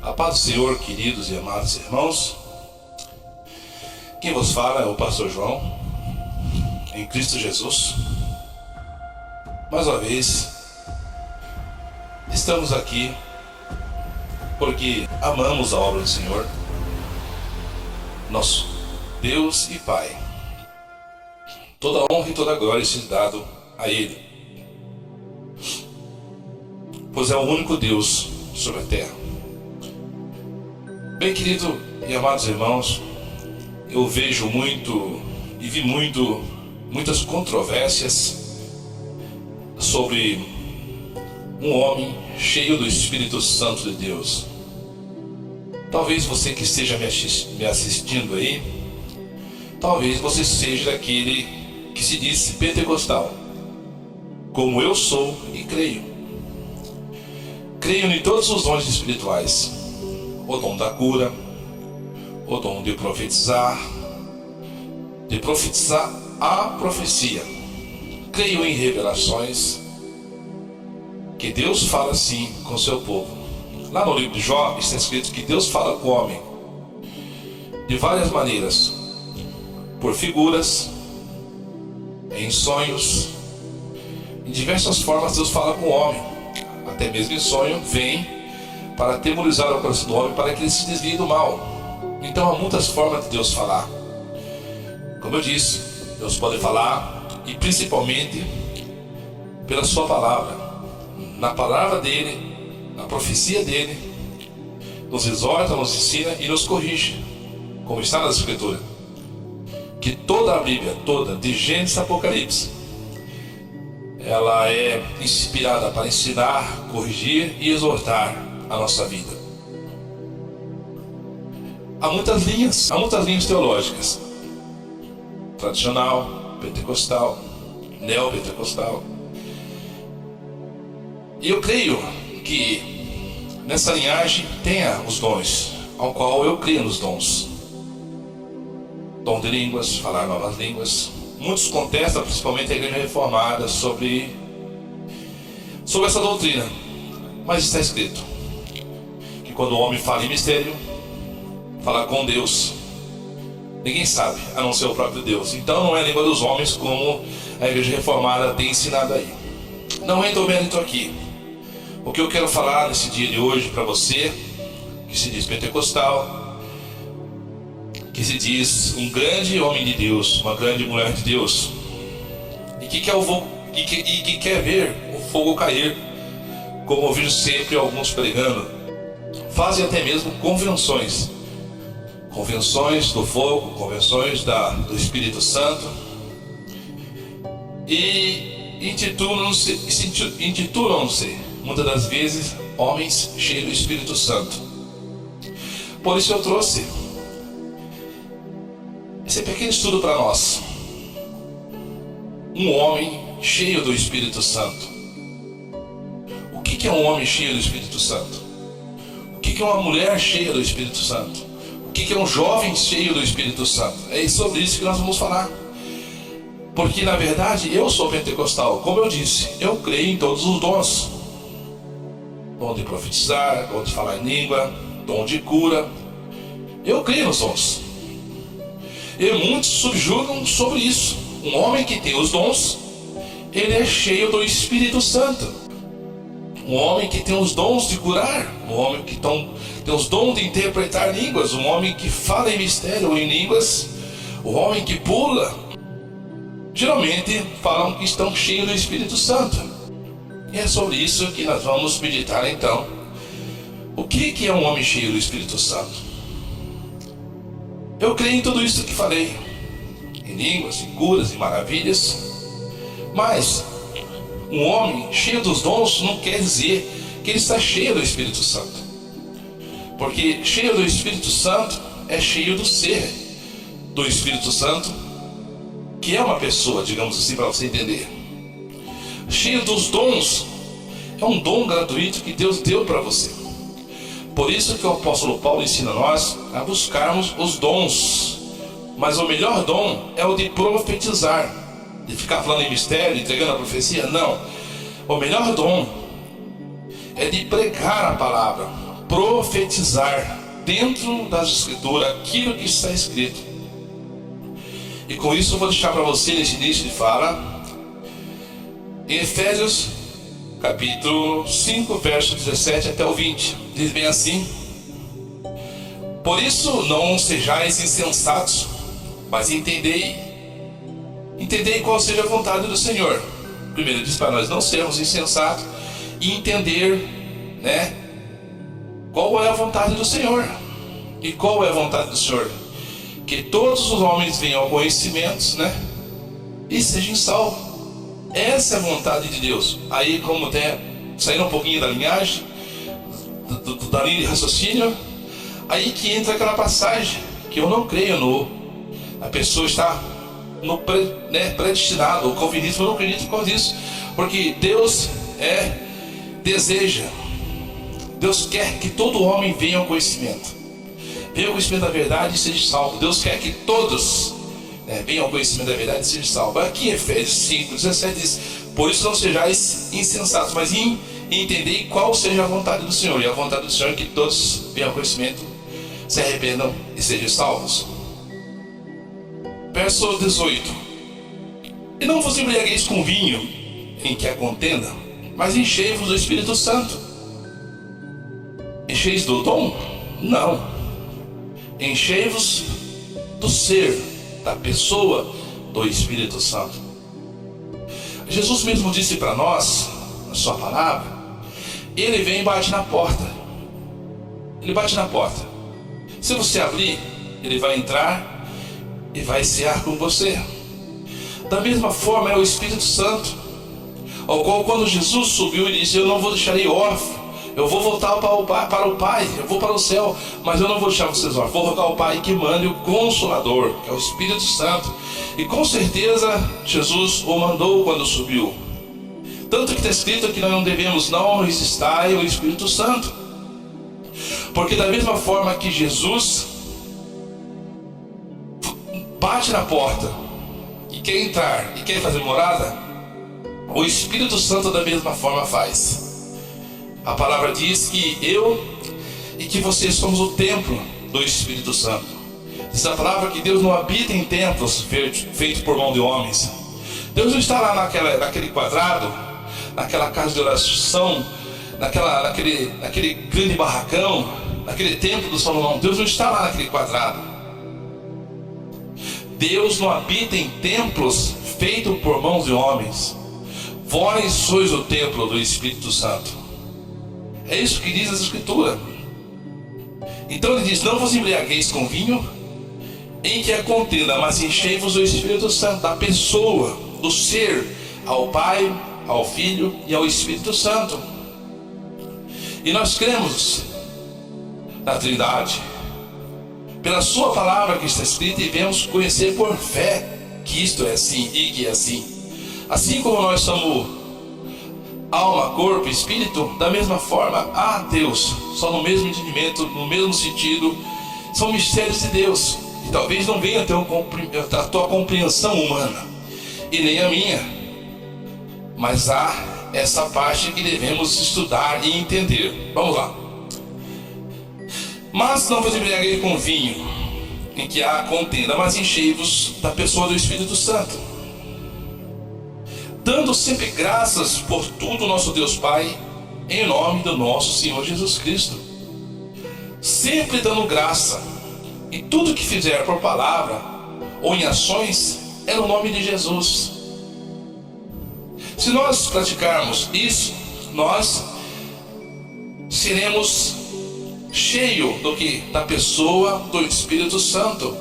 A paz do Senhor, queridos e amados irmãos. Quem vos fala é o pastor João, em Cristo Jesus. Mais uma vez, estamos aqui porque amamos a obra do Senhor, nosso Deus e Pai. Toda honra e toda glória seja dado a Ele, pois é o único Deus sobre a terra. Bem, querido e amados irmãos, eu vejo muito e vi muitas controvérsias sobre um homem cheio do Espírito Santo de Deus. Talvez você que esteja me assistindo aí, talvez você seja daquele que se diz pentecostal, como eu sou e creio. Creio em todos os dons espirituais, o dom da cura, o dom de profetizar a profecia. Creio em revelações, que Deus fala assim com o seu povo. Lá no livro de Jó está escrito que Deus fala com o homem de várias maneiras, por figuras, em sonhos, em diversas formas Deus fala com o homem. Até mesmo em sonho vem para atemorizar o coração do homem, para que ele se desvie do mal. Então há muitas formas de Deus falar. Como eu disse, Deus pode falar, e principalmente pela sua palavra. Na palavra dele, na profecia dele, nos exorta, nos ensina e nos corrige, como está na Escritura, que toda a Bíblia, toda, de Gênesis a Apocalipse, ela é inspirada para ensinar, corrigir e exortar a nossa vida. Há muitas linhas teológicas: tradicional, pentecostal, neopentecostal. E eu creio que nessa linhagem tenha os dons, ao qual eu creio nos dons. Dom de línguas, falar novas línguas. Muitos contestam, principalmente a Igreja Reformada, sobre essa doutrina. Mas está escrito que quando o homem fala em mistério, fala com Deus, ninguém sabe, a não ser o próprio Deus. Então não é a língua dos homens, como a Igreja Reformada tem ensinado aí. Não entra o mérito aqui. O que eu quero falar nesse dia de hoje para você, que se diz pentecostal, que se diz um grande homem de Deus, uma grande mulher de Deus, e que quer ver o fogo cair, como ouvi sempre alguns pregando. Fazem até mesmo convenções do fogo, convenções do Espírito Santo, e intitulam-se muitas das vezes homens cheios do Espírito Santo. Por isso eu trouxe esse pequeno estudo para nós. Um homem cheio do Espírito Santo. O que é um homem cheio do Espírito Santo? O que é uma mulher cheia do Espírito Santo? O que é um jovem cheio do Espírito Santo? É sobre isso que nós vamos falar. Porque na verdade eu sou pentecostal. Como eu disse, eu creio em todos os dons: dom de profetizar, dom de falar em língua, dom de cura. Eu creio nos dons. E muitos subjugam sobre isso. Um homem que tem os dons, ele é cheio do Espírito Santo. Um homem que tem os dons de curar, um homem que tem os dons de interpretar línguas, um homem que fala em mistério ou em línguas, um homem que pula, geralmente falam que estão cheios do Espírito Santo. E é sobre isso que nós vamos meditar então. O que é um homem cheio do Espírito Santo? Eu creio em tudo isso que falei, em línguas, em curas, em maravilhas. Mas um homem cheio dos dons não quer dizer que ele está cheio do Espírito Santo. Porque cheio do Espírito Santo é cheio do ser do Espírito Santo, que é uma pessoa, digamos assim, para você entender. Cheio dos dons é um dom gratuito que Deus deu para você. Por isso que o apóstolo Paulo ensina nós a buscarmos os dons. Mas o melhor dom é o de profetizar, de ficar falando em mistério, entregando a profecia. Não. O melhor dom é de pregar a palavra, profetizar dentro das Escrituras aquilo que está escrito. E com isso eu vou deixar para você nesse início de fala em Efésios capítulo 5, verso 17 até o 20. Diz bem assim: por isso não sejais insensatos, mas entendei qual seja a vontade do Senhor. Primeiro diz para nós não sermos insensatos e entender, qual é a vontade do Senhor. E qual é a vontade do Senhor? Que todos os homens venham ao conhecimento, e sejam salvos. Essa é a vontade de Deus. Aí, como saindo um pouquinho da linhagem, da linha de raciocínio, aí que entra aquela passagem que eu não creio a pessoa está predestinado. O calvinismo eu não acredito por causa disso, porque Deus deseja, Deus quer que todo homem venha ao conhecimento, da verdade e seja salvo. Deus quer que todos venham ao conhecimento da verdade e seja salvo. Aqui em Efésios 5, 17 diz: por isso não sejais insensatos, mas entendei qual seja a vontade do Senhor. E a vontade do Senhor é que todos venham ao conhecimento, se arrependam e sejam salvos. Verso 18: e não vos embriagueis com vinho, em que há contenda, mas enchei-vos do Espírito Santo. Encheis do dom? Não. Enchei-vos do ser, da pessoa do Espírito Santo. Jesus mesmo disse para nós, na sua palavra, ele vem e bate na porta. Ele bate na porta. Se você abrir, ele vai entrar e vai cear com você. Da mesma forma é o Espírito Santo, ao qual quando Jesus subiu ele disse: eu não vos deixarei órfão, eu vou voltar para o Pai, eu vou para o céu, mas eu não vou deixar vocês órfãos. Vou rogar ao Pai que mande o Consolador, que é o Espírito Santo. E com certeza Jesus o mandou quando subiu. Tanto que está escrito que nós não devemos não resistir ao Espírito Santo, porque da mesma forma que Jesus bate na porta e quer entrar e quer fazer morada, o Espírito Santo da mesma forma faz. A palavra diz que eu e que vocês somos o templo do Espírito Santo. Diz a palavra que Deus não habita em templos feitos por mão de homens. Deus não está lá naquele quadrado, naquela casa de oração, naquele grande barracão, naquele templo do Salomão. Deus não está lá naquele quadrado. Deus não habita em templos feitos por mãos de homens. Vós sois o templo do Espírito Santo. É isso que diz a Escritura. Então ele diz: não vos embriagueis com vinho, em que há contenda, mas enchei-vos do Espírito Santo, da pessoa, do ser, ao Pai, ao Filho e ao Espírito Santo. E nós cremos na Trindade pela sua palavra que está escrita, e vemos conhecer por fé que isto é assim e que é assim. Assim como nós somos alma, corpo e espírito, da mesma forma há Deus, só no mesmo entendimento, no mesmo sentido. São mistérios de Deus, e talvez não venha a tua compreensão humana e nem a minha, mas há essa parte que devemos estudar e entender. Vamos lá. Mas não vos embriagueis com vinho, em que há contenda, mas enchei-vos da pessoa do Espírito Santo, dando sempre graças por tudo nosso Deus Pai, em nome do nosso Senhor Jesus Cristo, sempre dando graça em tudo que fizer por palavra ou em ações, é no nome de Jesus. Se nós praticarmos isso, nós seremos cheios da pessoa do Espírito Santo,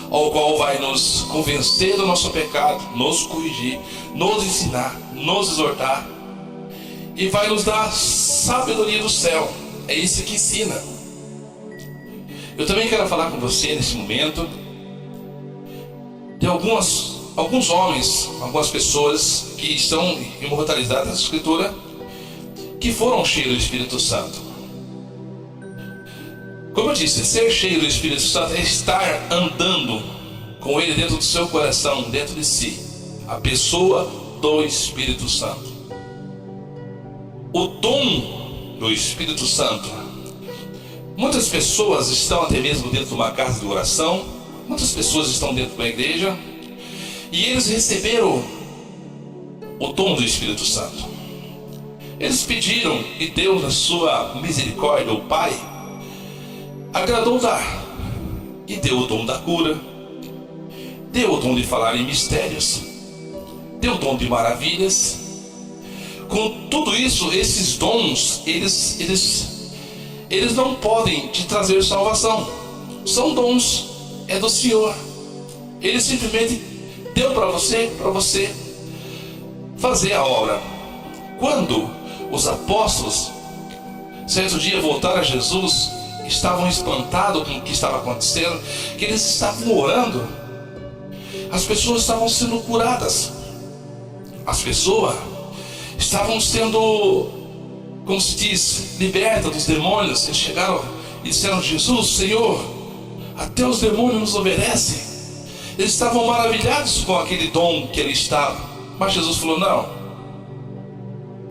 ao qual vai nos convencer do nosso pecado, nos corrigir, nos ensinar, nos exortar, e vai nos dar sabedoria do céu. É isso que ensina. Eu também quero falar com você nesse momento de alguns homens, algumas pessoas que estão imortalizadas na Escritura, que foram cheios do Espírito Santo. Como eu disse, ser cheio do Espírito Santo é estar andando com Ele dentro do seu coração, dentro de si, a pessoa do Espírito Santo. O dom do Espírito Santo Muitas pessoas estão até mesmo dentro de uma casa de oração, muitas pessoas estão dentro da igreja, e eles receberam o dom do Espírito Santo. Eles pediram, e Deus, na sua misericórdia, o Pai, agradou dar, e deu o dom da cura, deu o dom de falar em mistérios, deu o dom de maravilhas. Com tudo isso, esses dons, eles não podem te trazer salvação. São dons, é do Senhor. Ele simplesmente deu para você fazer a obra. Quando os apóstolos, certo dia, voltaram a Jesus, estavam espantados com o que estava acontecendo, que eles estavam orando, as pessoas estavam sendo curadas, as pessoas estavam sendo, como se diz, libertas dos demônios. Eles chegaram e disseram: Jesus, Senhor, até os demônios nos obedecem. Eles estavam maravilhados com aquele dom que ele estava. Mas Jesus falou: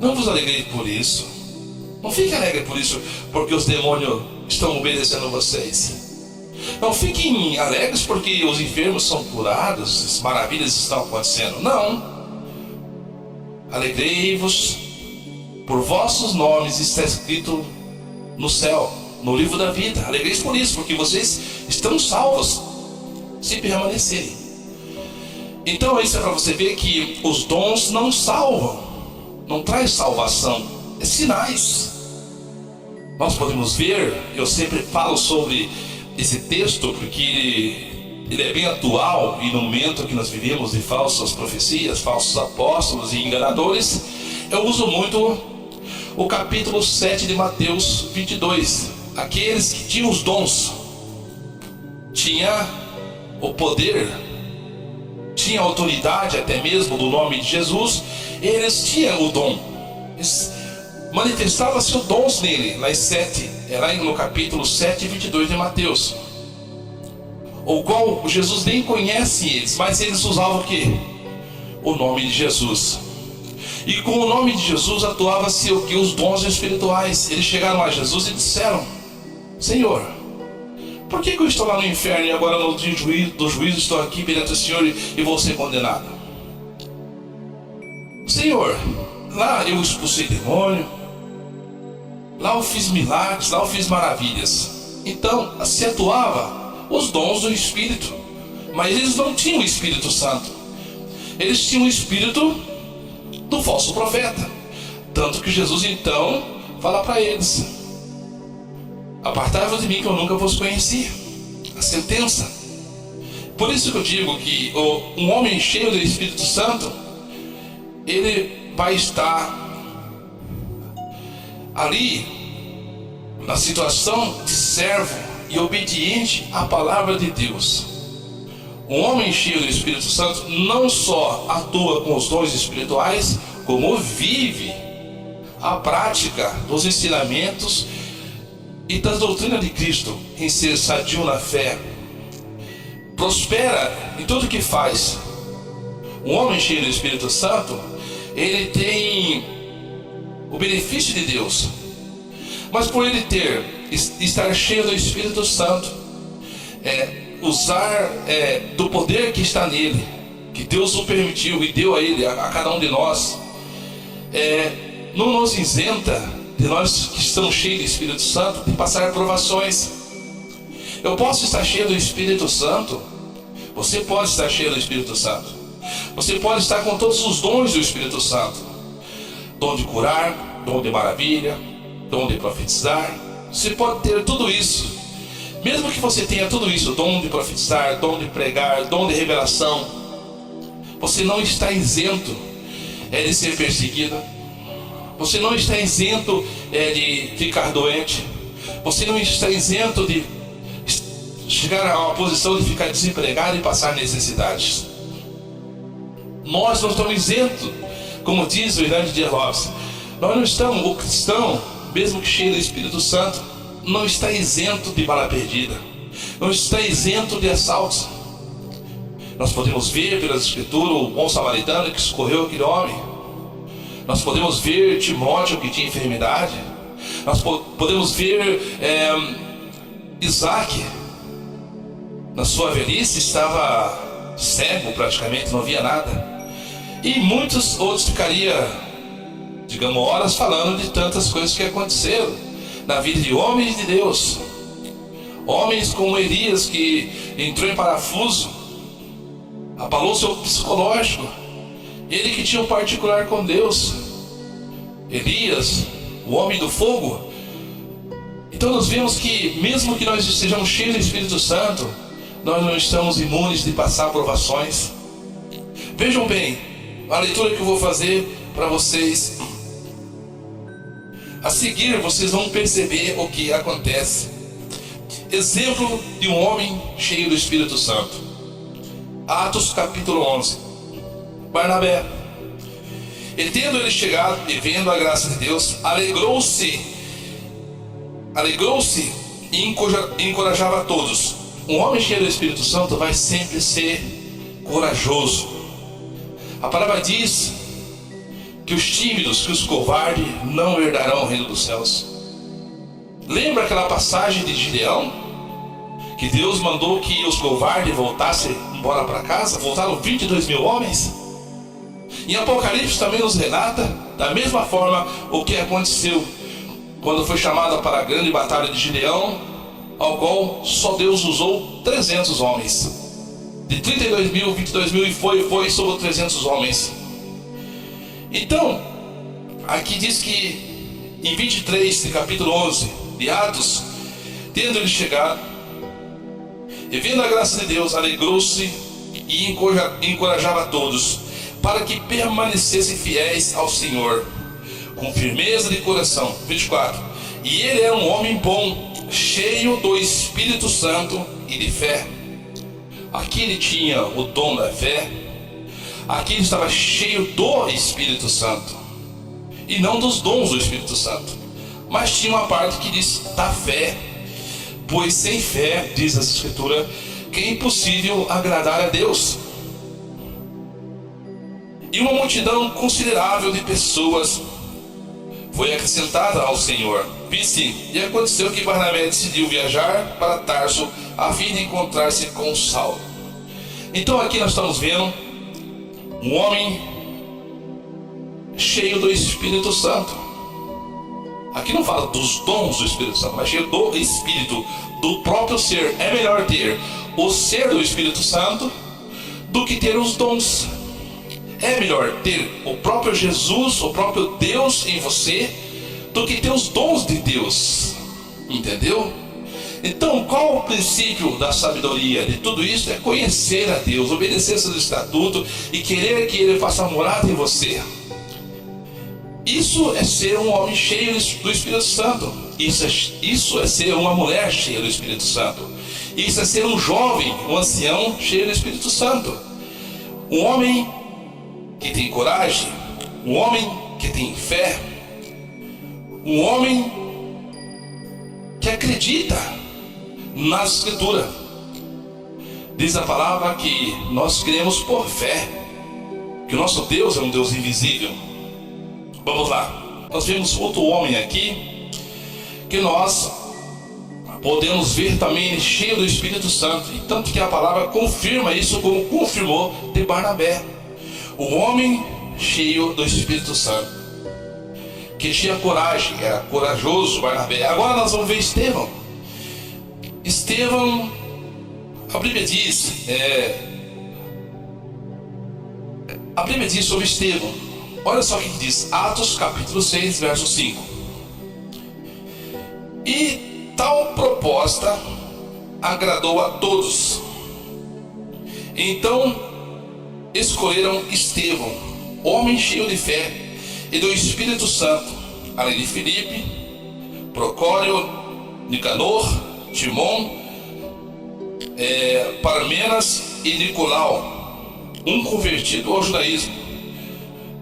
não vos alegreis por isso, não fiquem alegres por isso, porque os demônios estão obedecendo vocês. Não fiquem alegres porque os enfermos são curados, as maravilhas estão acontecendo. Não. Alegrei-vos, por vossos nomes está escrito no céu, no livro da vida. Alegreis por isso, porque vocês estão salvos, se permanecerem. Então isso é para você ver que os dons não salvam, não traz salvação, é sinais. Nós podemos ver, eu sempre falo sobre esse texto porque ele é bem atual, e no momento que nós vivemos de falsas profecias, falsos apóstolos e enganadores, eu uso muito o capítulo 7 de Mateus 22. Aqueles que tinham os dons, tinha o poder, tinha a autoridade até mesmo do nome de Jesus, eles tinham o dom, manifestavam seus dons nele. Lá no capítulo 7, 22 de Mateus, o qual Jesus nem conhece eles, mas eles usavam o quê? O nome de Jesus. E com o nome de Jesus atuava-se o que? Os dons espirituais. Eles chegaram a Jesus e disseram: Senhor, por que eu estou lá no inferno e agora no dia do juízo estou aqui perante o Senhor e vou ser condenado? Senhor, lá eu expulsei demônio, lá eu fiz milagres, lá eu fiz maravilhas. Então se atuava os dons do Espírito, mas eles não tinham o Espírito Santo. Eles tinham o espírito do falso profeta. Tanto que Jesus então fala para eles: apartai-vos de mim, que eu nunca vos conheci. A sentença. Por isso que eu digo que um homem cheio do Espírito Santo, ele vai estar ali na situação de servo e obediente à palavra de Deus. Um homem cheio do Espírito Santo não só atua com os dons espirituais, como vive a prática dos ensinamentos e da doutrina de Cristo, em ser sadio na fé, prospera em tudo que faz. Um homem cheio do Espírito Santo, ele tem o benefício de Deus, mas por ele estar cheio do Espírito Santo, usar do poder que está nele, que Deus o permitiu e deu a ele, a cada um de nós, não nos isenta de nós que estamos cheios do Espírito Santo de passar provações. Eu posso estar cheio do Espírito Santo, você pode estar cheio do Espírito Santo, você pode estar com todos os dons do Espírito Santo: dom de curar, dom de maravilha, dom de profetizar. Você pode ter tudo isso. Mesmo que você tenha tudo isso, dom de profetizar, dom de pregar, dom de revelação, você não está isento de ser perseguido, você não está isento de ficar doente, você não está isento de chegar a uma posição de ficar desempregado e passar necessidades. Nós não estamos isentos, como diz o Hernandes Dias Lopes. Nós não estamos, o cristão, mesmo que cheio do Espírito Santo, não está isento de bala perdida, não está isento de assaltos. Nós podemos ver pelas escrituras o bom samaritano que socorreu aquele homem. Nós podemos ver Timóteo que tinha enfermidade. Nós podemos ver Isaac, na sua velhice, estava cego praticamente, não via nada. E muitos outros ficariam, digamos, horas falando de tantas coisas que aconteceram na vida de homens de Deus. Homens como Elias, que entrou em parafuso, abalou seu psicológico. Ele que tinha um particular com Deus. Elias, o homem do fogo. Então nós vemos que mesmo que nós estejamos cheios do Espírito Santo, nós não estamos imunes de passar provações. Vejam bem, a leitura que eu vou fazer para vocês. A seguir vocês vão perceber o que acontece. Exemplo de um homem cheio do Espírito Santo. Atos capítulo 11. Barnabé. E tendo ele chegado e vendo a graça de Deus, alegrou-se e encorajava a todos. Um homem cheio do Espírito Santo vai sempre ser corajoso. A palavra diz que os tímidos, que os covardes não herdarão o reino dos céus. Lembra aquela passagem de Gideão? Que Deus mandou que os covardes voltassem embora para casa? Voltaram 22 mil homens. Em Apocalipse também nos relata da mesma forma o que aconteceu quando foi chamada para a grande batalha de Gideão, ao qual só Deus usou 300 homens. De 32 mil, 22 mil, e foi sobre 300 homens. Então, aqui diz que em 23 de capítulo 11 de Atos, tendo ele chegado e vendo a graça de Deus, alegrou-se e encorajava a todos para que permanecessem fiéis ao Senhor, com firmeza de coração. 24. E ele era um homem bom, cheio do Espírito Santo e de fé. Aqui ele tinha o dom da fé. Aqui ele estava cheio do Espírito Santo, e não dos dons do Espírito Santo, mas tinha uma parte que diz da fé. Pois sem fé, diz a Escritura, que é impossível agradar a Deus. E uma multidão considerável de pessoas foi acrescentada ao Senhor. 25. E aconteceu que Barnabé decidiu viajar para Tarso a fim de encontrar-se com Saulo. Então aqui nós estamos vendo um homem cheio do Espírito Santo. Aqui não fala dos dons do Espírito Santo, mas cheio do Espírito, do próprio ser. É melhor ter o ser do Espírito Santo do que ter os dons. É melhor ter o próprio Jesus, o próprio Deus em você, do que ter os dons de Deus. Entendeu? Então, qual o princípio da sabedoria de tudo isso? É conhecer a Deus, obedecer seus estatutos e querer que Ele faça morada em você. Isso é ser um homem cheio do Espírito Santo. Isso é ser uma mulher cheia do Espírito Santo. Isso é ser um jovem, um ancião cheio do Espírito Santo. Um homem que tem coragem, um homem que tem fé, um homem que acredita na Escritura. Diz a palavra que nós cremos por fé, que o nosso Deus é um Deus invisível. Vamos lá, nós vemos outro homem aqui que nós podemos ver também cheio do Espírito Santo, e tanto que a palavra confirma isso, como confirmou de Barnabé. O homem cheio do Espírito Santo, que tinha coragem, era corajoso, Barnabé. Agora nós vamos ver Estevão. Estevão, a Bíblia diz sobre Estevão. Olha só o que diz, Atos capítulo 6, verso 5. E tal proposta agradou a todos. Então escolheram Estevão, homem cheio de fé e do Espírito Santo, além de Filipe, Procório, Nicanor, Timon, Parmenas e Nicolau, um convertido ao judaísmo,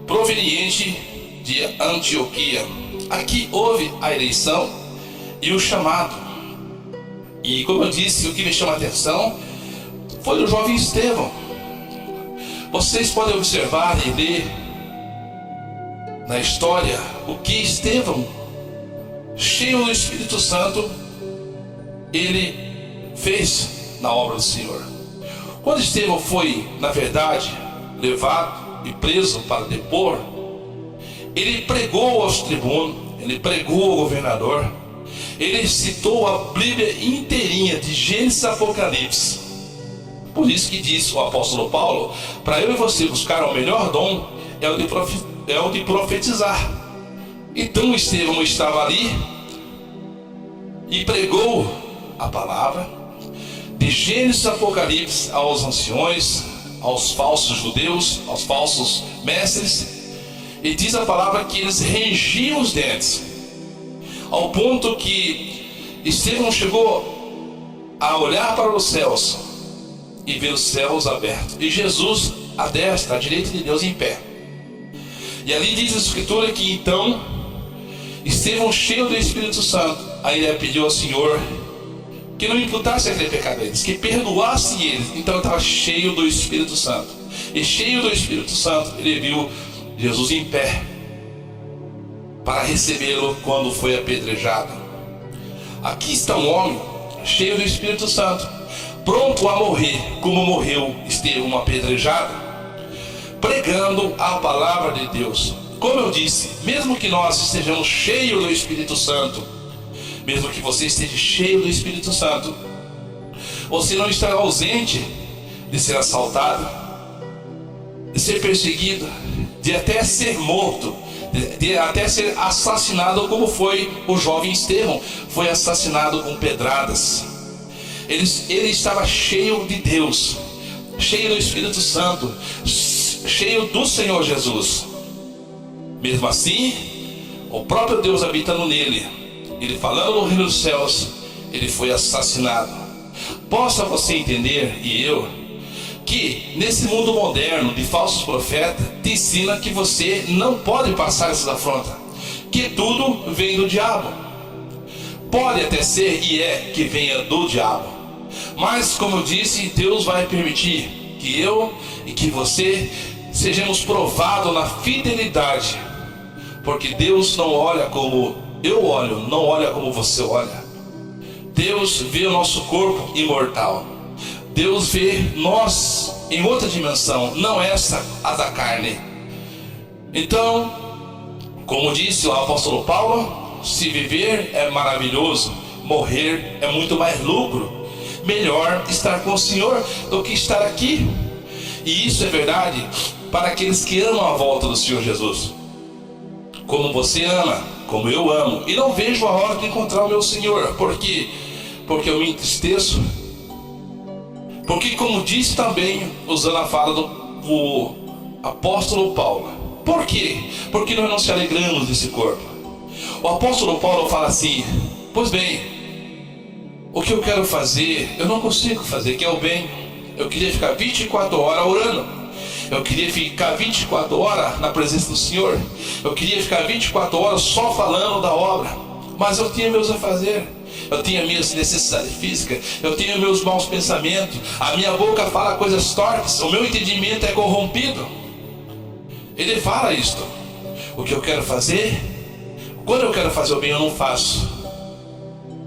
proveniente de Antioquia. Aqui houve a eleição e o chamado. E como eu disse, o que me chama a atenção foi o jovem Estevão. Vocês podem observar e ler na história o que Estevão, cheio do Espírito Santo, ele fez na obra do Senhor. Quando Estevão foi, na verdade, levado e preso para depor, ele pregou aos tribunos, ele pregou ao governador, ele citou a Bíblia inteirinha, de Gênesis a Apocalipse. Por isso que diz o apóstolo Paulo, para eu e você buscar o melhor dom, é o de profetizar. Então Estevão estava ali e pregou a palavra, de Gênesis a Apocalipse, aos anciões, aos falsos judeus, aos falsos mestres. E diz a palavra que eles rangiam os dentes, ao ponto que Estevão chegou a olhar para os céus e ver os céus abertos, e Jesus à destra, à direita de Deus, em pé. E ali diz a Escritura que então Estevão, cheio do Espírito Santo, aí ele pediu ao Senhor que não imputasse aquele pecado a eles, que perdoasse eles. Então ele estava cheio do Espírito Santo, e cheio do Espírito Santo ele viu Jesus em pé para recebê-lo quando foi apedrejado. Aqui está um homem cheio do Espírito Santo, pronto a morrer, como morreu Estevão apedrejado, pregando a palavra de Deus. Como eu disse, mesmo que nós estejamos cheios do Espírito Santo, mesmo que você esteja cheio do Espírito Santo, você não estará ausente de ser assaltado, de ser perseguido, de até ser morto, de até ser assassinado, como foi o jovem Estevão, foi assassinado com pedradas. Ele estava cheio de Deus, cheio do Espírito Santo, cheio do Senhor Jesus. Mesmo assim, o próprio Deus habitando nele, ele falando no reino dos céus, ele foi assassinado. Possa você entender, e eu, que nesse mundo moderno de falsos profetas, te ensina que você não pode passar essas afrontas, que tudo vem do diabo. Pode até ser e é que venha do diabo, mas como eu disse, Deus vai permitir que eu e que você sejamos provados na fidelidade, porque Deus não olha como eu olho, não olha como você olha. Deus vê o nosso corpo imortal, Deus vê nós em outra dimensão, não essa, a da carne. Então, como disse o apóstolo Paulo, se viver é maravilhoso, morrer é muito mais lucro. Melhor estar com o Senhor do que estar aqui. E isso é verdade para aqueles que amam a volta do Senhor Jesus, como você ama, como eu amo. E não vejo a hora de encontrar o meu Senhor. Por quê? Porque eu me entristeço. Porque, como disse também, usando a fala do apóstolo Paulo, por quê? Porque nós não se alegramos desse corpo. O apóstolo Paulo fala assim: pois bem, o que eu quero fazer, eu não consigo fazer, que é o bem. Eu queria ficar 24 horas orando, eu queria ficar 24 horas na presença do Senhor, eu queria ficar 24 horas só falando da obra, mas eu tinha meus a fazer, eu tinha minhas necessidades físicas, eu tinha meus maus pensamentos, a minha boca fala coisas torpes, o meu entendimento é corrompido. Ele fala isto: o que eu quero fazer, quando eu quero fazer o bem eu não faço,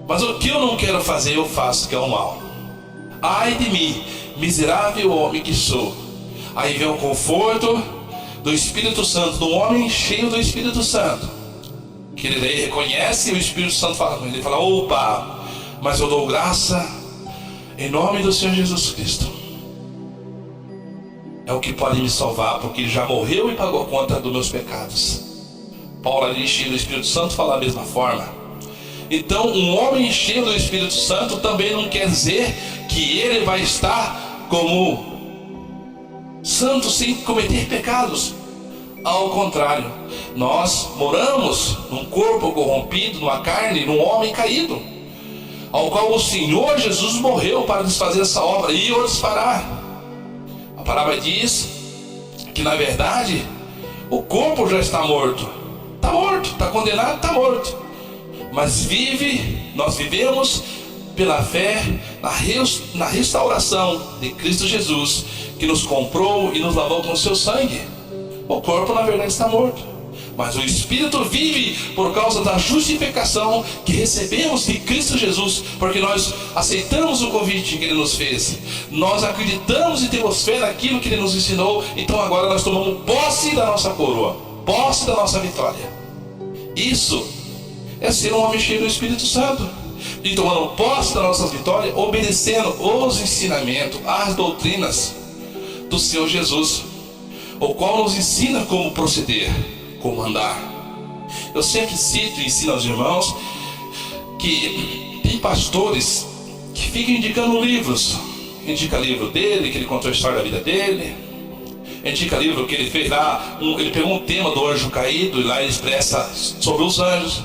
mas o que eu não quero fazer eu faço, que é o mal. Ai de mim, miserável homem que sou. Aí vem o conforto do Espírito Santo, do homem cheio do Espírito Santo, que ele daí reconhece, e o Espírito Santo fala com ele, ele fala: opa, mas eu dou graça em nome do Senhor Jesus Cristo. É o que pode me salvar, porque ele já morreu e pagou a conta dos meus pecados. Paulo, ali cheio do Espírito Santo, fala da mesma forma. Então, um homem cheio do Espírito Santo também não quer dizer que ele vai estar como santo sem cometer pecados. Ao contrário, nós moramos num corpo corrompido, numa carne, num homem caído, ao qual o Senhor Jesus morreu para desfazer essa obra e o desfará. A palavra diz que, na verdade, o corpo já está morto, está condenado, está morto, mas nós vivemos pela fé na restauração de Cristo Jesus, que nos comprou e nos lavou com o seu sangue. O corpo, na verdade, está morto, Mas o Espírito vive por causa da justificação que recebemos de Cristo Jesus, porque nós aceitamos o convite que Ele nos fez, nós acreditamos e temos fé naquilo que Ele nos ensinou. Então agora nós tomamos posse da nossa coroa, posse da nossa vitória. Isso é ser um homem cheio do Espírito Santo, e tomando posse da nossa vitória, obedecendo os ensinamentos, as doutrinas do Senhor Jesus, o qual nos ensina como proceder, como andar. Eu sempre cito e ensino aos irmãos que tem pastores que ficam indicando livros. Indica livro dele, que ele contou a história da vida dele. Indica livro que ele fez lá, ele pegou um tema do anjo caído e lá ele expressa sobre os anjos.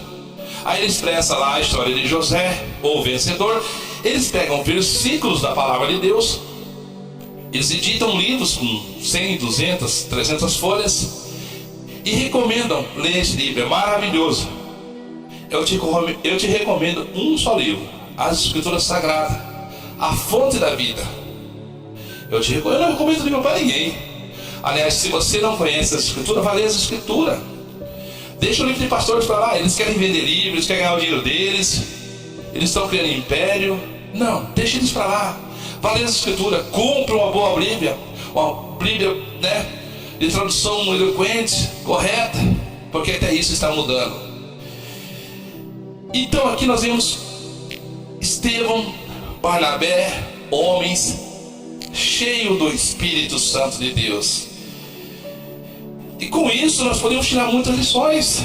Aí ele expressa lá a história de José, o vencedor. Eles pegam versículos da palavra de Deus, eles editam livros com 100, 200, 300 folhas e recomendam ler esse livro. É maravilhoso. Eu te recomendo um só livro: as Escrituras Sagradas, a fonte da vida. Eu não recomendo livro para ninguém. Aliás, se você não conhece as Escrituras, vá ler as Escrituras. Deixa o livro de pastores para lá. Eles querem vender livros, eles querem ganhar o dinheiro deles, eles estão criando império. Não, deixa eles para lá. Vá ler as Escrituras. Compre uma boa Bíblia, uma Bíblia, de tradução eloquente, correta, porque até isso está mudando. Então aqui nós vemos Estevão, Barnabé, homens cheios do Espírito Santo de Deus. E com isso nós podemos tirar muitas lições,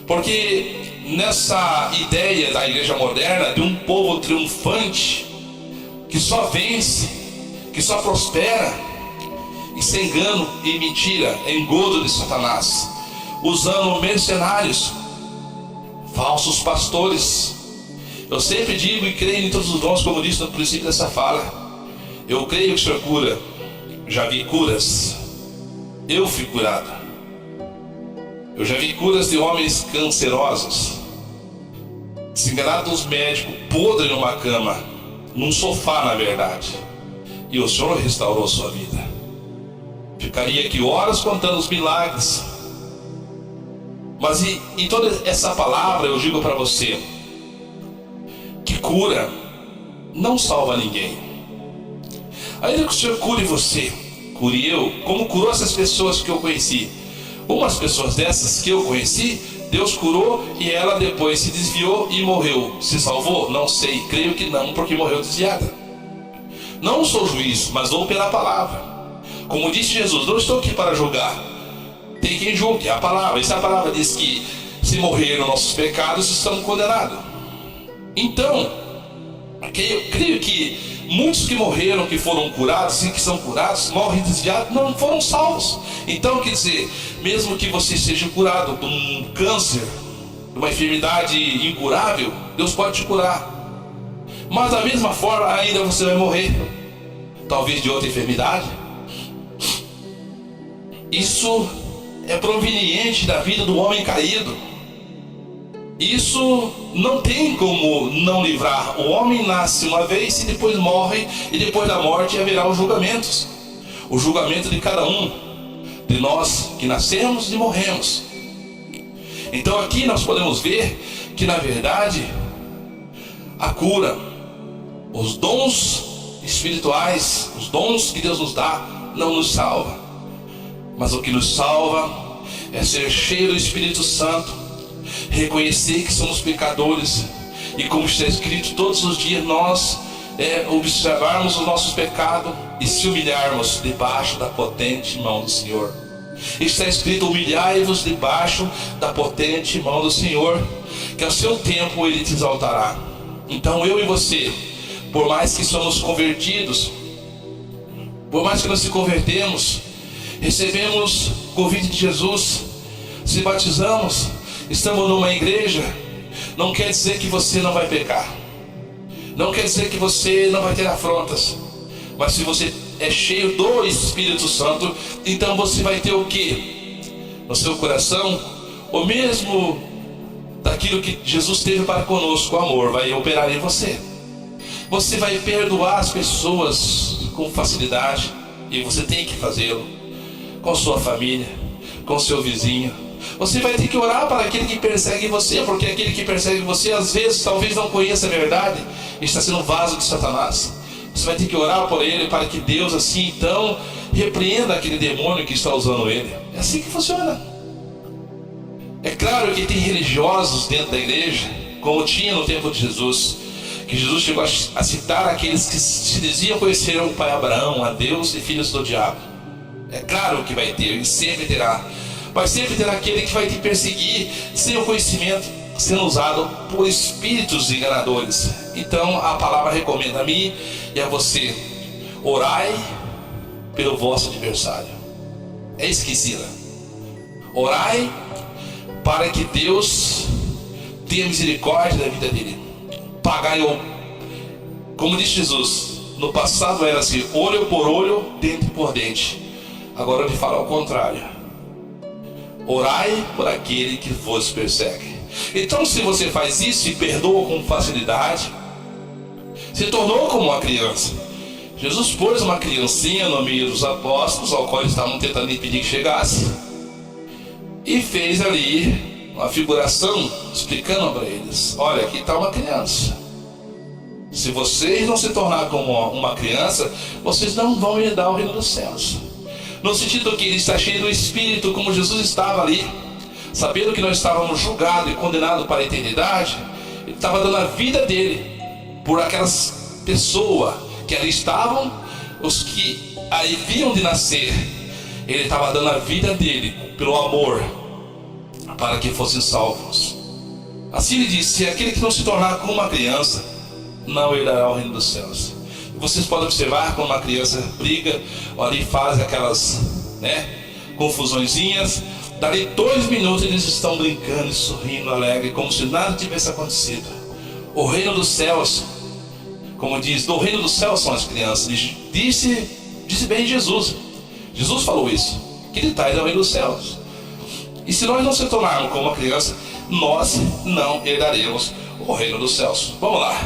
porque nessa ideia da igreja moderna de um povo triunfante, que só vence, que só prospera, e sem engano e mentira, engodo de Satanás, usando mercenários, falsos pastores. Eu sempre digo e creio em todos os dons, como disse no princípio dessa fala. Eu creio que o Senhor cura, já vi curas, eu fui curado. Eu já vi curas de homens cancerosos, desenganados dos médicos, podre numa cama, num sofá na verdade, e o Senhor restaurou sua vida. Ficaria aqui horas contando os milagres, mas em toda essa palavra eu digo para você que cura não salva ninguém. Ainda que o Senhor cure você, cure eu, como curou essas pessoas que eu conheci. Umas pessoas dessas que eu conheci, Deus curou e ela depois se desviou e morreu. Se salvou? Não sei, creio que não, porque morreu desviada. Não sou juiz, mas vou pela palavra. Como disse Jesus, não estou aqui para julgar. Tem quem julgue, a palavra. E se a palavra diz que se morrer nos nossos pecados, estamos condenados. Então, eu creio que muitos que morreram, que foram curados e que são curados, morrem desviados, não foram salvos. Então, quer dizer, mesmo que você seja curado de um câncer, de uma enfermidade incurável, Deus pode te curar. Mas da mesma forma, ainda você vai morrer, talvez de outra enfermidade. Isso é proveniente da vida do homem caído. Isso não tem como não livrar. O homem nasce uma vez e depois morre, e depois da morte haverá os julgamentos. O julgamento de cada um de nós que nascemos e morremos. Então aqui nós podemos ver que na verdade a cura, os dons espirituais, os dons que Deus nos dá, não nos salva. Mas o que nos salva é ser cheio do Espírito Santo, reconhecer que somos pecadores, e como está escrito, todos os dias nós observarmos os nossos pecados e se humilharmos debaixo da potente mão do Senhor. Está escrito: humilhai-vos debaixo da potente mão do Senhor, que ao seu tempo Ele te exaltará. Então eu e você, por mais que somos convertidos, por mais que nós se convertemos, recebemos o convite de Jesus, se batizamos, estamos numa igreja, não quer dizer que você não vai pecar, não quer dizer que você não vai ter afrontas. Mas se você é cheio do Espírito Santo, então você vai ter o que? No seu coração, o mesmo daquilo que Jesus teve para conosco, o amor vai operar em você. Você vai perdoar as pessoas com facilidade, e você tem que fazê-lo, com sua família, com seu vizinho, Você vai ter que orar para aquele que persegue você, porque aquele que persegue você, às vezes, talvez não conheça a verdade, está sendo vaso de Satanás. Você vai ter que orar por ele, para que Deus, assim, então, repreenda aquele demônio que está usando ele. É assim que funciona. É claro que tem religiosos dentro da igreja, como tinha no tempo de Jesus, que Jesus chegou a citar aqueles que se diziam conhecer o pai Abraão, a Deus e filhos do diabo. É claro que vai ter, e sempre terá. Mas sempre terá aquele que vai te perseguir sem o conhecimento, sendo usado por espíritos enganadores. Então a palavra recomenda a mim e a você: orai pelo vosso adversário. É esquisita. Orai para que Deus tenha misericórdia da vida dele. Pagai, como disse Jesus, no passado era assim, olho por olho, dente por dente. Agora ele fala ao contrário: orai por aquele que vos persegue. Então, se você faz isso e perdoa com facilidade, se tornou como uma criança. Jesus pôs uma criancinha no meio dos apóstolos, ao qual eles estavam tentando impedir que chegasse, e fez ali uma figuração explicando para eles: olha, aqui está uma criança. Se vocês não se tornar como uma criança, vocês não vão herdar o reino dos céus. No sentido que ele está cheio do Espírito, como Jesus estava ali, sabendo que nós estávamos julgados e condenados para a eternidade. Ele estava dando a vida dele por aquelas pessoas que ali estavam, os que aí viam de nascer. Ele estava dando a vida dele pelo amor, para que fossem salvos. Assim ele disse: se aquele que não se tornar como uma criança, não herdará o reino dos céus. Vocês podem observar quando uma criança briga, ou ali faz aquelas confusõezinhas. Dali 2 minutos eles estão brincando e sorrindo, alegre, como se nada tivesse acontecido. O reino dos céus, como diz, do reino dos céus são as crianças. Disse bem Jesus. Jesus falou isso, que de tais é o reino dos céus. E se nós não se tornarmos como uma criança, nós não herdaremos o reino dos céus. Vamos lá.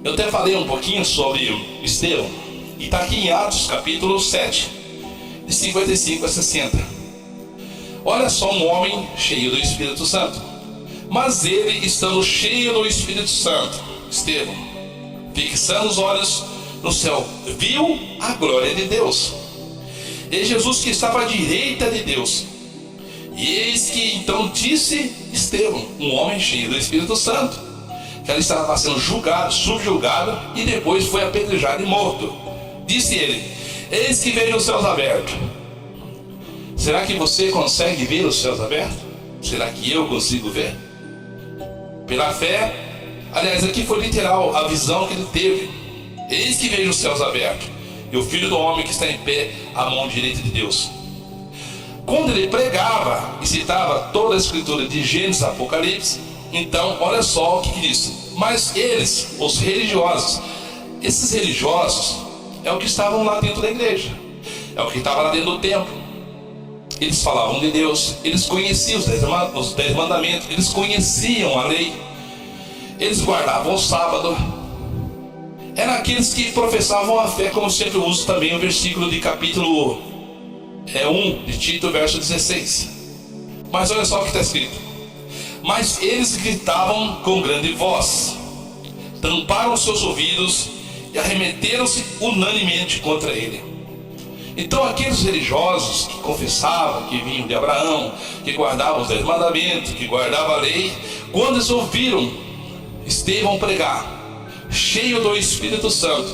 Eu até falei um pouquinho sobre Estevão, e está aqui em Atos capítulo 7, de 55 a 60. Olha só, um homem cheio do Espírito Santo. Mas ele, estando cheio do Espírito Santo, Estevão, fixando os olhos no céu, viu a glória de Deus, e Jesus que estava à direita de Deus. E eis que então disse Estevão, um homem cheio do Espírito Santo, que ele estava sendo julgado, subjugado, e depois foi apedrejado e morto. Disse ele: eis que vejo os céus abertos. Será que você consegue ver os céus abertos? Será que eu consigo ver? Pela fé, aliás, aqui foi literal a visão que ele teve. Eis que vejo os céus abertos, e o Filho do Homem que está em pé à mão direita de Deus. Quando ele pregava e citava toda a escritura de Gênesis a Apocalipse, então olha só o que diz. Mas eles, os religiosos, esses religiosos é o que estavam lá dentro da igreja, é o que estava lá dentro do templo. Eles falavam de Deus, eles conheciam os 10 mandamentos, eles conheciam a lei, eles guardavam o sábado. Eram aqueles que professavam a fé, como sempre uso também o versículo de capítulo 1 de Tito, verso 16. Mas olha só o que está escrito: mas eles gritavam com grande voz, tamparam seus ouvidos e arremeteram-se unanimemente contra ele. Então aqueles religiosos que confessavam que vinham de Abraão, que guardavam os 10 mandamentos, que guardavam a lei, quando eles ouviram Estevão pregar, cheio do Espírito Santo,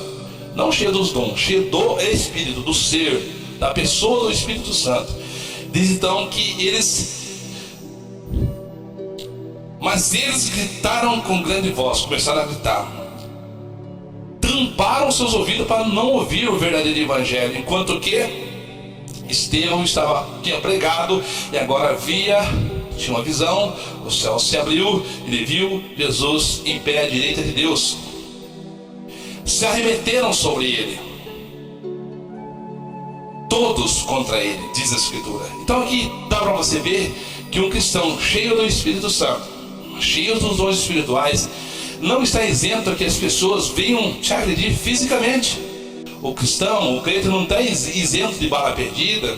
não cheio dos dons, cheio do Espírito, do ser, da pessoa do Espírito Santo, diz então que mas eles gritaram com grande voz, começaram a gritar, tamparam seus ouvidos para não ouvir o verdadeiro evangelho, enquanto que Estevão tinha pregado e agora tinha uma visão, o céu se abriu, ele viu Jesus em pé à direita de Deus. Se arremeteram sobre ele, todos contra ele, diz a Escritura. Então aqui dá para você ver que um cristão cheio do Espírito Santo, cheio dos dons espirituais, não está isento que as pessoas venham te agredir fisicamente. O cristão, o crente, não está isento de bala perdida,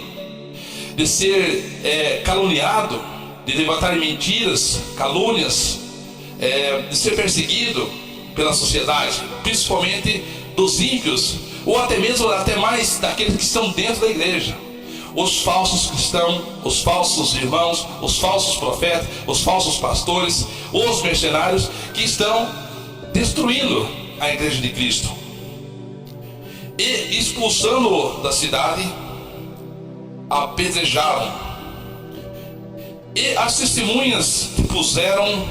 de ser caluniado, de levantar mentiras, calúnias, de ser perseguido pela sociedade, principalmente dos ímpios, ou até mesmo até mais daqueles que estão dentro da igreja. Os falsos cristãos, os falsos irmãos, os falsos profetas, os falsos pastores, os mercenários que estão destruindo a igreja de Cristo e expulsando da cidade, apedrejaram. E as testemunhas puseram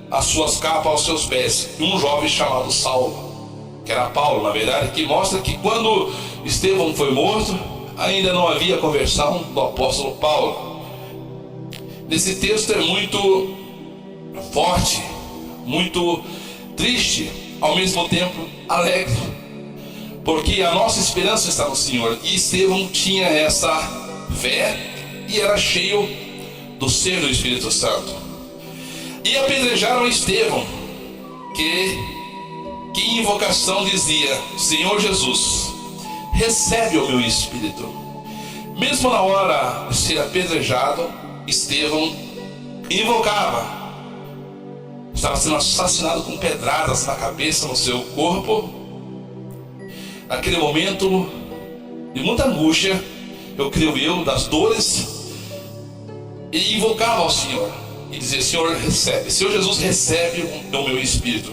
as suas capas aos seus pés. Um jovem chamado Saulo, que era Paulo na verdade, que mostra que quando Estevão foi morto, ainda não havia conversão do apóstolo Paulo. Nesse texto é muito forte, muito triste, ao mesmo tempo alegre, porque a nossa esperança está no Senhor. E Estevão tinha essa fé e era cheio do ser do Espírito Santo. E apedrejaram Estevão, que em invocação dizia: Senhor Jesus, recebe o meu espírito. Mesmo na hora de ser apedrejado, Estevão invocava. Estava sendo assassinado com pedradas na cabeça, no seu corpo. Naquele momento de muita angústia, eu creio das dores, e invocava ao Senhor e dizia: Senhor, recebe, Senhor Jesus, recebe o meu espírito.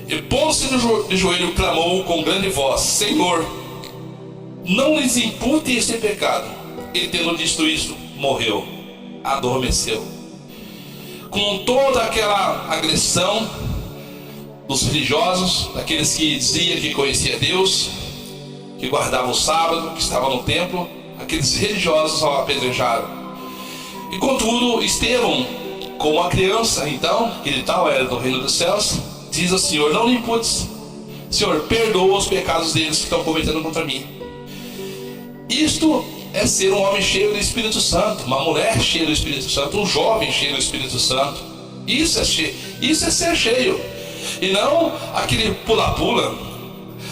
E pondo-se de joelho, clamou com grande voz: Senhor, não lhes impute este pecado. E tendo dito isto, morreu, adormeceu. Com toda aquela agressão dos religiosos, daqueles que diziam que conhecia Deus, que guardavam o sábado, que estavam no templo, aqueles religiosos o apedrejaram. E contudo, Estevão, como uma criança, então, que ele tal era do reino dos céus, diz ao Senhor: não lhe imputes, Senhor, perdoa os pecados deles que estão cometendo contra mim. Isto é ser um homem cheio do Espírito Santo, uma mulher cheia do Espírito Santo, um jovem cheio do Espírito Santo. Isso é ser cheio. E não aquele pula-pula,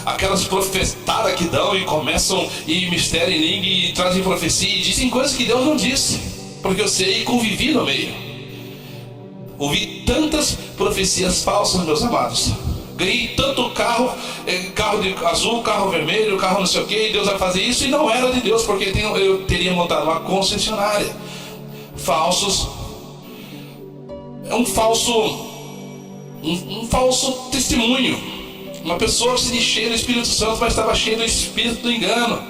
aquelas profetadas que dão e começam e mistério em língua e trazem profecia e dizem coisas que Deus não disse, porque eu sei e convivi no meio. Ouvi tantas profecias falsas, meus amados. Ganhei tanto carro de azul, carro vermelho, carro não sei o que, e Deus vai fazer isso, e não era de Deus, porque eu teria montado uma concessionária. Falsos. É um falso testemunho. Uma pessoa que se diz cheia do Espírito Santo, mas estava cheia do espírito do engano.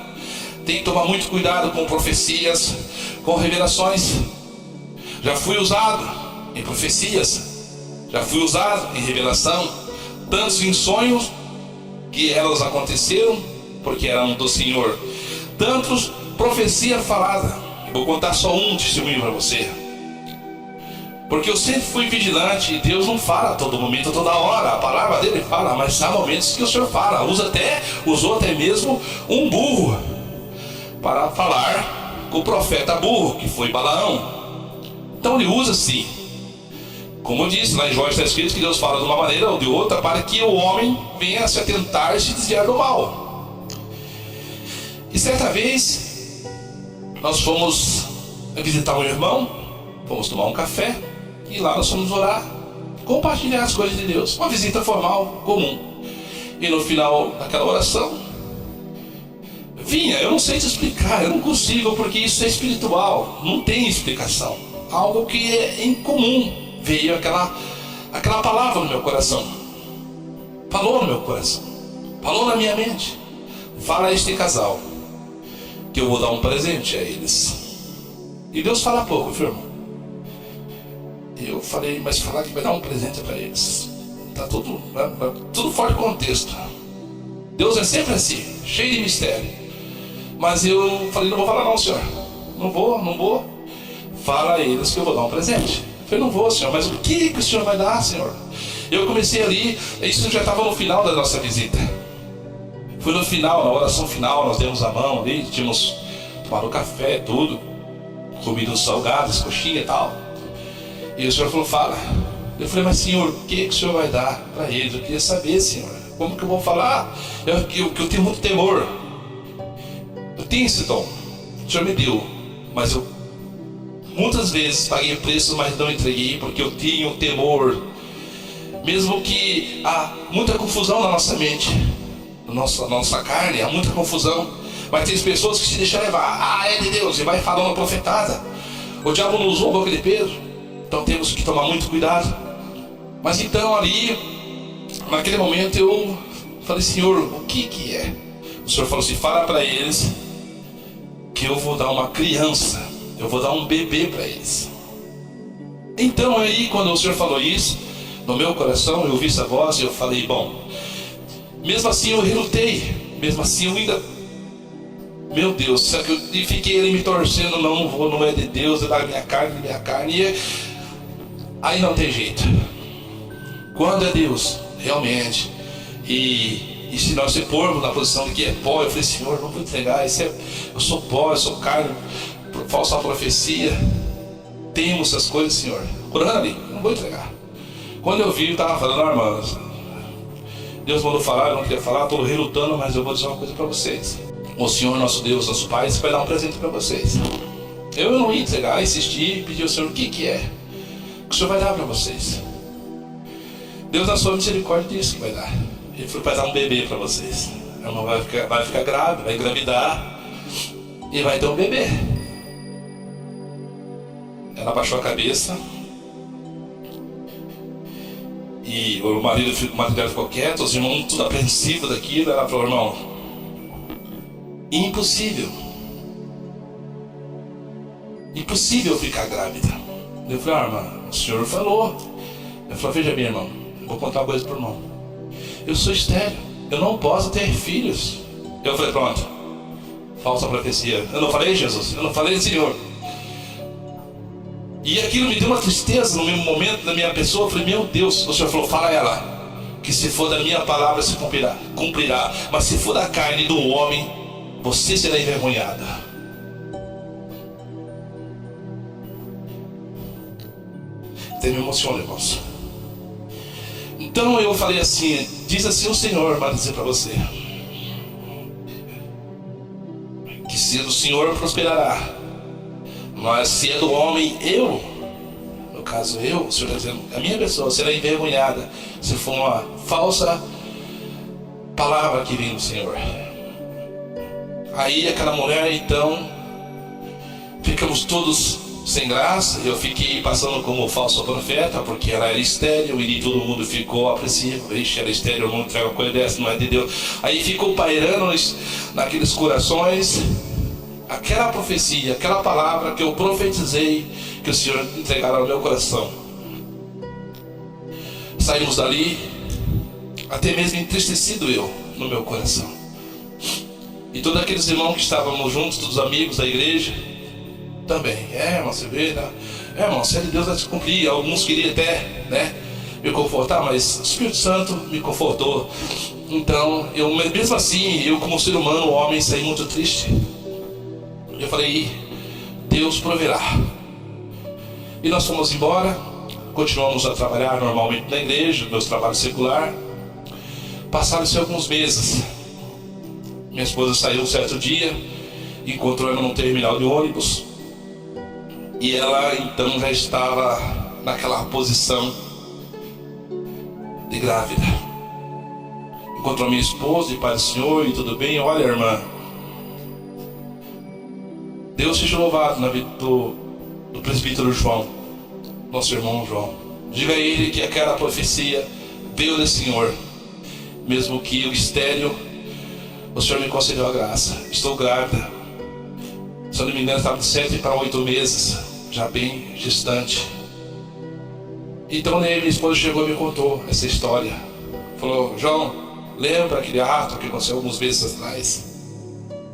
Tem que tomar muito cuidado com profecias, com revelações. Já fui usado em profecias, já fui usado em revelação, tantos em sonhos que elas aconteceram porque eram do Senhor, tantos profecia falada. Vou contar só um testemunho para você, porque eu sempre fui vigilante, e Deus não fala a todo momento, a toda hora. A palavra dele fala, mas há momentos que o Senhor fala. Usou até mesmo um burro para falar com o profeta burro, que foi Balaão. Então ele usa sim. Como eu disse, lá em Jó está escrito que Deus fala de uma maneira ou de outra para que o homem venha a se atentar e se desviar do mal. E certa vez nós fomos visitar um irmão, fomos tomar um café, e lá nós fomos orar, compartilhar as coisas de Deus. Uma visita formal, comum. E no final daquela oração eu não sei te explicar, eu não consigo, porque isso é espiritual, não tem explicação. Algo que é incomum. Veio aquela palavra no meu coração. Falou no meu coração, falou na minha mente: fala a este casal que eu vou dar um presente a eles. E Deus fala pouco, viu, irmão? Eu falei: mas falar que vai dar um presente para eles, tá tudo fora de contexto. Deus é sempre assim, cheio de mistério. Mas eu falei: não vou falar não, Senhor. Não vou. Fala a eles que eu vou dar um presente. Eu falei: não vou, Senhor, mas o que o Senhor vai dar, Senhor? Eu comecei ali, isso já estava no final da nossa visita. Foi no final, na oração final, nós demos a mão ali, tínhamos tomado café, tudo, comido uns salgados, coxinha e tal. E o Senhor falou: fala. Eu falei: mas Senhor, o que o Senhor vai dar para eles? Eu queria saber, Senhor, como que eu vou falar? Eu tenho muito temor. Eu tenho esse dom, o Senhor me deu, mas eu Muitas vezes paguei preço, mas não entreguei, porque eu tinha temor. Mesmo que há muita confusão na nossa mente, na nossa carne, há muita confusão. Mas tem pessoas que se deixam levar. É de Deus, e vai falando profetada. O diabo nos usou aquele Pedro. Então temos que tomar muito cuidado. Mas então ali, naquele momento eu falei: Senhor, o que é? O Senhor falou assim: fala para eles que eu vou dar uma criança, eu vou dar um bebê para eles. Então aí, quando o Senhor falou isso, no meu coração eu ouvi essa voz e eu falei: bom, mesmo assim eu relutei, mesmo assim eu ainda, meu Deus, será que eu fiquei ali me torcendo? Não vou, não é de Deus, é da minha carne, aí não tem jeito. Quando é Deus, realmente, e se nós se pormos na posição de que é pó, eu falei: Senhor, não vou entregar, eu sou pó, eu sou carne, falsa profecia, temos essas coisas, Senhor, curando ali, não vou entregar. Quando eu vi, eu estava falando: irmãos, Deus mandou falar, eu não queria falar, estou relutando, mas eu vou dizer uma coisa para vocês. O Senhor, nosso Deus, nosso Pai, vai dar um presente para vocês. Eu não ia entregar, insistir e pedir ao Senhor: o que é que o Senhor vai dar para vocês? Deus, na sua misericórdia, disse que vai dar. Ele falou: vai dar um bebê para vocês. A irmã vai ficar grávida, vai engravidar e vai ter um bebê. Ela abaixou a cabeça e o marido dela ficou quieto, os irmãos tudo apreensivos daquilo. Ela falou: irmão, impossível ficar grávida. Eu falei: irmã, o Senhor falou. Eu falei: veja bem, irmão, vou contar uma coisa para o irmão. Eu sou estéril, eu não posso ter filhos. Eu falei: pronto, falsa profecia. Eu não falei, Jesus? Eu não falei, Senhor? E aquilo me deu uma tristeza no mesmo momento da minha pessoa. Eu falei: meu Deus. O Senhor falou: fala a ela que se for da minha palavra se cumprirá, mas se for da carne do homem, você será envergonhada. Até me emociona, irmãos. Então eu falei assim: diz assim o Senhor, para dizer para você, que se é do Senhor prosperará, mas se é do homem, no caso eu, o Senhor está dizendo, a minha pessoa será envergonhada se for uma falsa palavra que vem do Senhor. Aí aquela mulher, então, ficamos todos sem graça. Eu fiquei passando como falso profeta, porque ela era estéril e todo mundo ficou apreensivo. Ixi, ela é estéril, não entrega uma coisa dessa, não é de Deus. Aí ficou pairando naqueles corações aquela profecia, aquela palavra que eu profetizei, que o Senhor entregará no meu coração. Saímos dali, até mesmo entristecido eu, no meu coração. E todos aqueles irmãos que estávamos juntos, todos os amigos da igreja, também. Irmão, você vê, né? Irmão, se é de Deus vai se cumprir. Alguns queriam até, me confortar, mas o Espírito Santo me confortou. Então, mesmo assim, eu como ser humano, homem, saí muito triste. Eu falei: Deus proverá. E nós fomos embora, continuamos a trabalhar normalmente na igreja, meus trabalhos secular. Passaram-se alguns meses. Minha esposa saiu um certo dia, encontrou ela num terminal de ônibus, e ela então já estava naquela posição de grávida. Encontrou minha esposa e pai do Senhor, e tudo bem. Olha, irmã, Deus seja louvado na vida do presbítero João, nosso irmão João. Diga a ele que aquela profecia veio do Senhor. Mesmo que eu estéril, o Senhor me concedeu a graça. Estou grávida. Se eu não me engano, estava de 7 para 8 meses, já bem gestante. Então minha esposa chegou e me contou essa história. Falou: João, lembra aquele ato que aconteceu alguns meses atrás?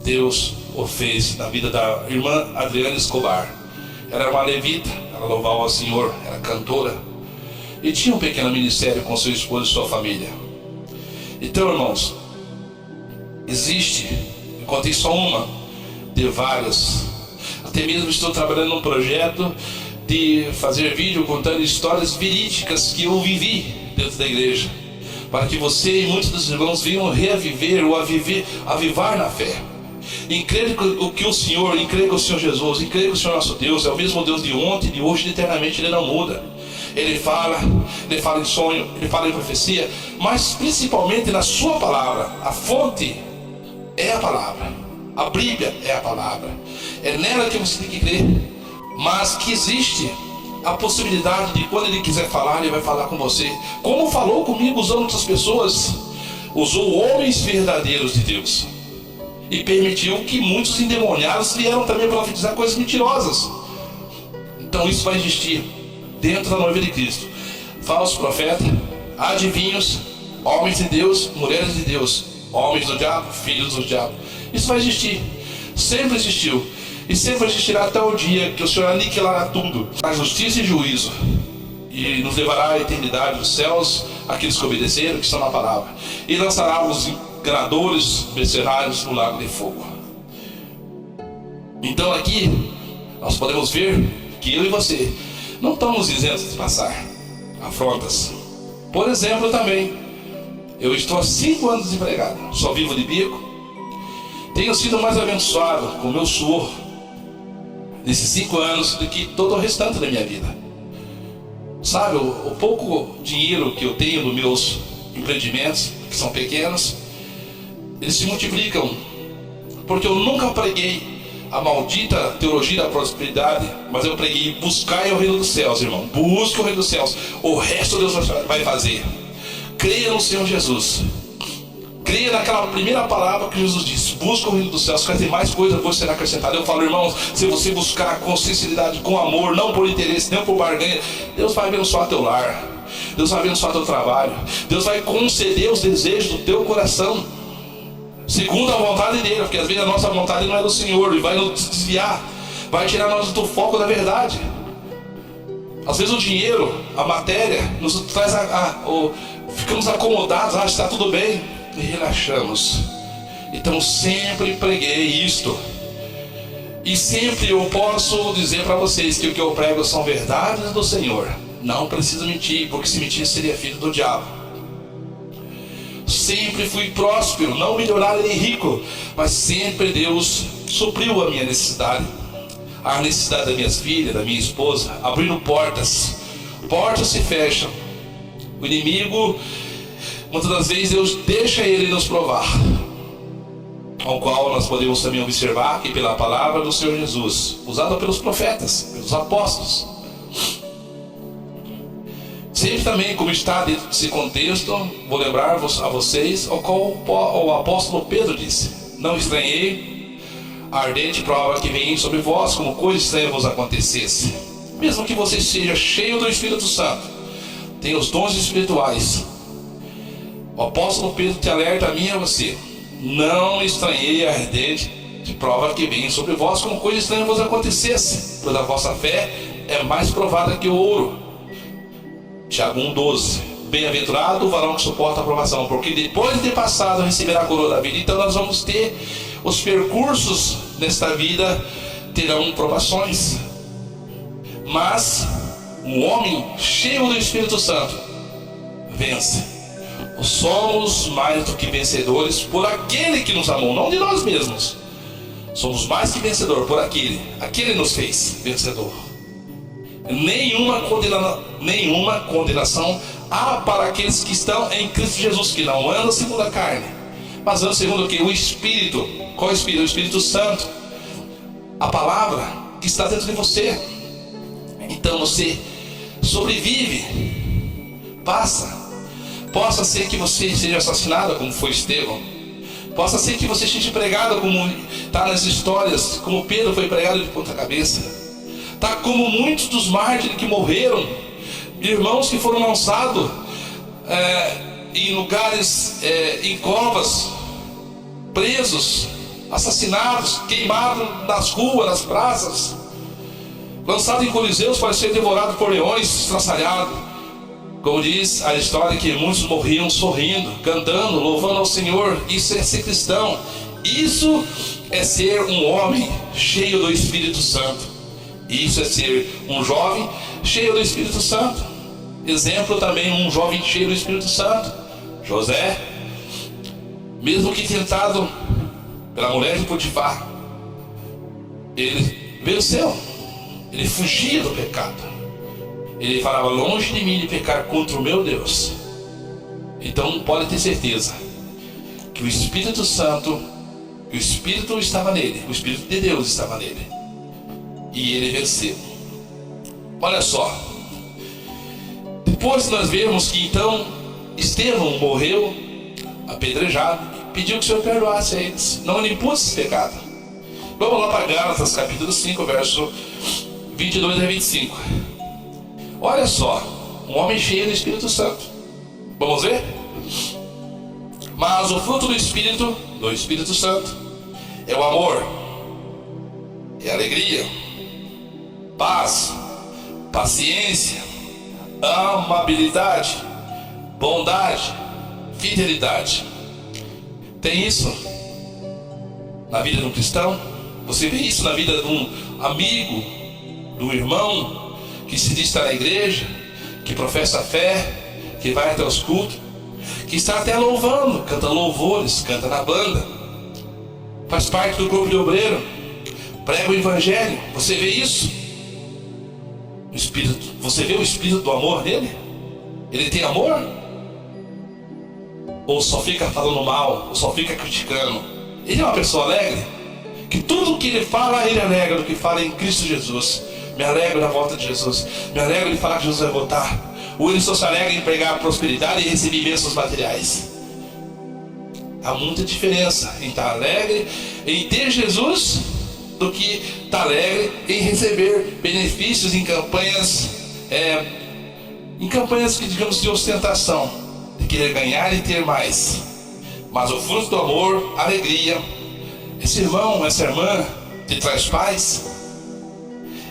Deus o fez na vida da irmã Adriana Escobar. Ela era uma levita, ela louvava ao Senhor, era cantora e tinha um pequeno ministério com seu esposo e sua família. Então, irmãos, existe, eu contei só uma de várias. Até mesmo estou trabalhando num projeto de fazer vídeo contando histórias verídicas que eu vivi dentro da igreja, para que você e muitos dos irmãos venham reaviver ou avivar na fé. em crer que o Senhor, em crer que o Senhor Jesus, em crer que o Senhor nosso Deus é o mesmo Deus de ontem, de hoje e eternamente. Ele não muda. Ele fala em sonho, ele fala em profecia, mas principalmente na sua palavra. A fonte é a palavra, a Bíblia é a palavra, é nela que você tem que crer. Mas que existe a possibilidade de, quando ele quiser falar, ele vai falar com você, como falou comigo usando outras pessoas. Usou homens verdadeiros de Deus e permitiu que muitos endemoniados vieram também profetizar coisas mentirosas. Então isso vai existir dentro da noiva de Cristo: falsos profetas, adivinhos, homens de Deus, mulheres de Deus, homens do diabo, filhos do diabo. Isso vai existir, sempre existiu e sempre existirá até o dia que o Senhor aniquilará tudo, a justiça e juízo, e nos levará à eternidade dos céus, aqueles que obedeceram, que estão na palavra, e lançará os enganadores, mercenários, no lago de fogo. Então aqui nós podemos ver que eu e você não estamos isentos de passar afrontas. Por exemplo, também, eu estou há 5 anos desempregado, só vivo de bico. Tenho sido mais abençoado com o meu suor nesses 5 anos do que todo o restante da minha vida. Sabe, o pouco dinheiro que eu tenho nos meus empreendimentos, que são pequenos, eles se multiplicam, porque eu nunca preguei a maldita teologia da prosperidade, mas eu preguei: buscar o reino dos céus, irmão. Busque o reino dos céus, o resto Deus vai fazer. Creia no Senhor Jesus, creia naquela primeira palavra que Jesus disse: busca o reino dos céus, vai ter mais coisas que será acrescentada. Eu falo, irmãos, se você buscar com sinceridade, com amor, não por interesse, nem por barganha, Deus vai abençoar teu lar, Deus vai abençoar teu trabalho, Deus vai conceder os desejos do teu coração, segundo a vontade dele, porque às vezes a nossa vontade não é do Senhor, e vai nos desviar, vai tirar nós do foco da verdade. Às vezes o dinheiro, a matéria, nos traz ficamos acomodados, está tudo bem, e relaxamos. Então sempre preguei isto, e sempre eu posso dizer para vocês que o que eu prego são verdades do Senhor. Não preciso mentir, porque se mentir seria filho do diabo. Sempre fui próspero, não milionário nem rico, mas sempre Deus supriu a minha necessidade, a necessidade das minhas filhas, da minha esposa, abrindo portas. Portas se fecham, o inimigo, muitas das vezes Deus deixa ele nos provar, ao qual nós podemos também observar que pela palavra do Senhor Jesus, usada pelos profetas, pelos apóstolos, sempre também, como está dentro desse contexto, vou lembrar a vocês o qual o apóstolo Pedro disse: não estranhei a ardente prova que vem sobre vós, como coisa estranha vos acontecesse. Mesmo que você seja cheio do Espírito Santo, tem os dons espirituais, o apóstolo Pedro te alerta, a mim e a você: não estranhei a ardente de prova que vem sobre vós, como coisa estranha vos acontecesse, pois a vossa fé é mais provada que o ouro. Tiago 1,12. Bem-aventurado o varão que suporta a provação, porque depois de ter passado receberá a coroa da vida. Então nós vamos ter os percursos nesta vida, terão provações, mas um homem cheio do Espírito Santo vence. Somos mais do que vencedores por aquele que nos amou, não de nós mesmos. Somos mais que vencedor por aquele nos fez vencedor. Nenhuma condenação há para aqueles que estão em Cristo Jesus, que não andam segundo a carne, mas andam segundo o que? O Espírito. Qual é o Espírito? O Espírito Santo, a palavra que está dentro de você. Então você sobrevive, passa. Possa ser que você seja assassinado, como foi Estevão. Possa ser que você seja pregado, como está nas histórias, como Pedro foi pregado de ponta cabeça. Tá como muitos dos mártires que morreram, irmãos que foram lançados em lugares, em covas, presos, assassinados, queimados nas ruas, nas praças, lançados em coliseus para ser devorados por leões, estraçalhados. Como diz a história, que muitos morriam sorrindo, cantando, louvando ao Senhor. Isso é ser cristão. Isso é ser um homem cheio do Espírito Santo. Isso é ser um jovem cheio do Espírito Santo. Exemplo também, um jovem cheio do Espírito Santo, José. Mesmo que tentado pela mulher de Potifar, ele venceu. Ele fugia do pecado. Ele falava: longe de mim de pecar contra o meu Deus. Então pode ter certeza que o Espírito Santo, que o Espírito estava nele, o Espírito de Deus estava nele, e ele venceu. Olha só, depois nós vemos que então Estevão morreu apedrejado, pediu que o Senhor perdoasse a eles, não limpou esse pecado. Vamos lá para Gálatas capítulo 5, verso 22 a 25. Olha só, um homem cheio do Espírito Santo. Vamos ver? Mas o fruto do Espírito Santo, é o amor, é a alegria, paz, paciência, amabilidade, bondade, fidelidade. Tem isso na vida de um cristão? Você vê isso na vida de um amigo, de um irmão que se diz estar na igreja, que professa a fé, que vai até os cultos, que está até louvando, canta louvores, canta na banda, faz parte do corpo de obreiro, prega o evangelho. Você vê isso? O Espírito, você vê o Espírito do amor nele? Ele tem amor? Ou só fica falando mal, ou só fica criticando? Ele é uma pessoa alegre, que tudo que ele fala, ele alegra do que fala em Cristo Jesus. Me alegro na volta de Jesus, me alegro de falar que Jesus vai voltar. O ele só se alegra em pregar a prosperidade e receber bênçãos materiais. Há muita diferença em estar alegre em ter Jesus do que estar alegre em receber benefícios em campanhas que, digamos, de ostentação, de querer ganhar e ter mais. Mas o fruto do amor, alegria, esse irmão, essa irmã te traz paz.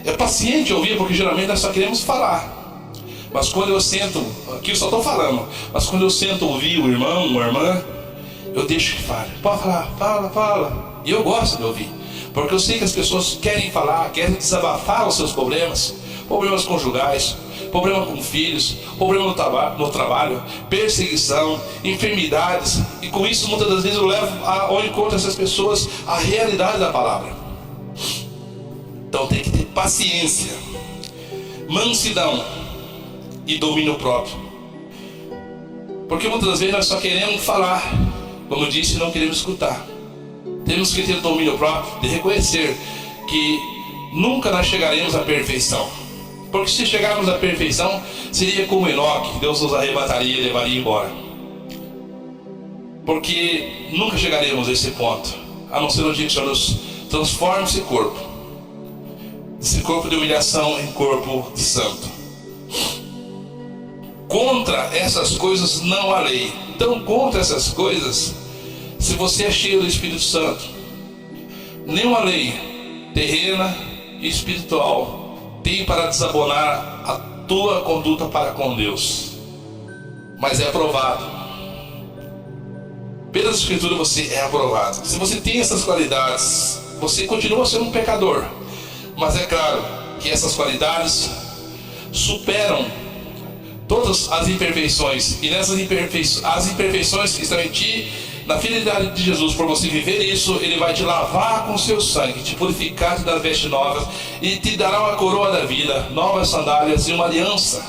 É paciente ouvir, porque geralmente nós só queremos falar. Mas quando eu sento, aqui eu só estou falando, mas quando eu sento ouvir o irmão, uma irmã, eu deixo que fale. Pode falar, fala. E eu gosto de ouvir, porque eu sei que as pessoas querem falar, querem desabafar os seus problemas, problemas conjugais, problema com filhos, problema no trabalho, perseguição, enfermidades. E com isso muitas das vezes eu levo ao encontro dessas pessoas a realidade da palavra. Então tem que ter paciência, mansidão e domínio próprio. Porque muitas das vezes nós só queremos falar, como eu disse, não queremos escutar. Temos que ter domínio próprio, de reconhecer que nunca nós chegaremos à perfeição. Porque se chegarmos à perfeição, seria como Enoque, Deus nos arrebataria e levaria embora. Porque nunca chegaremos a esse ponto, a não ser no dia que o Senhor nos transforme esse corpo de humilhação em corpo de santo. Contra essas coisas não há lei. Então, contra essas coisas, se você é cheio do Espírito Santo, nenhuma lei terrena e espiritual tem para desabonar a tua conduta para com Deus. Mas é aprovado. Pelas Escrituras você é aprovado. Se você tem essas qualidades, você continua sendo um pecador. Mas é claro que essas qualidades superam todas as imperfeições. E nessas as imperfeições que estão em ti, na fidelidade de Jesus, por você viver isso, Ele vai te lavar com seu sangue, te purificar, te dar vestes novas, e te dará uma coroa da vida, novas sandálias e uma aliança,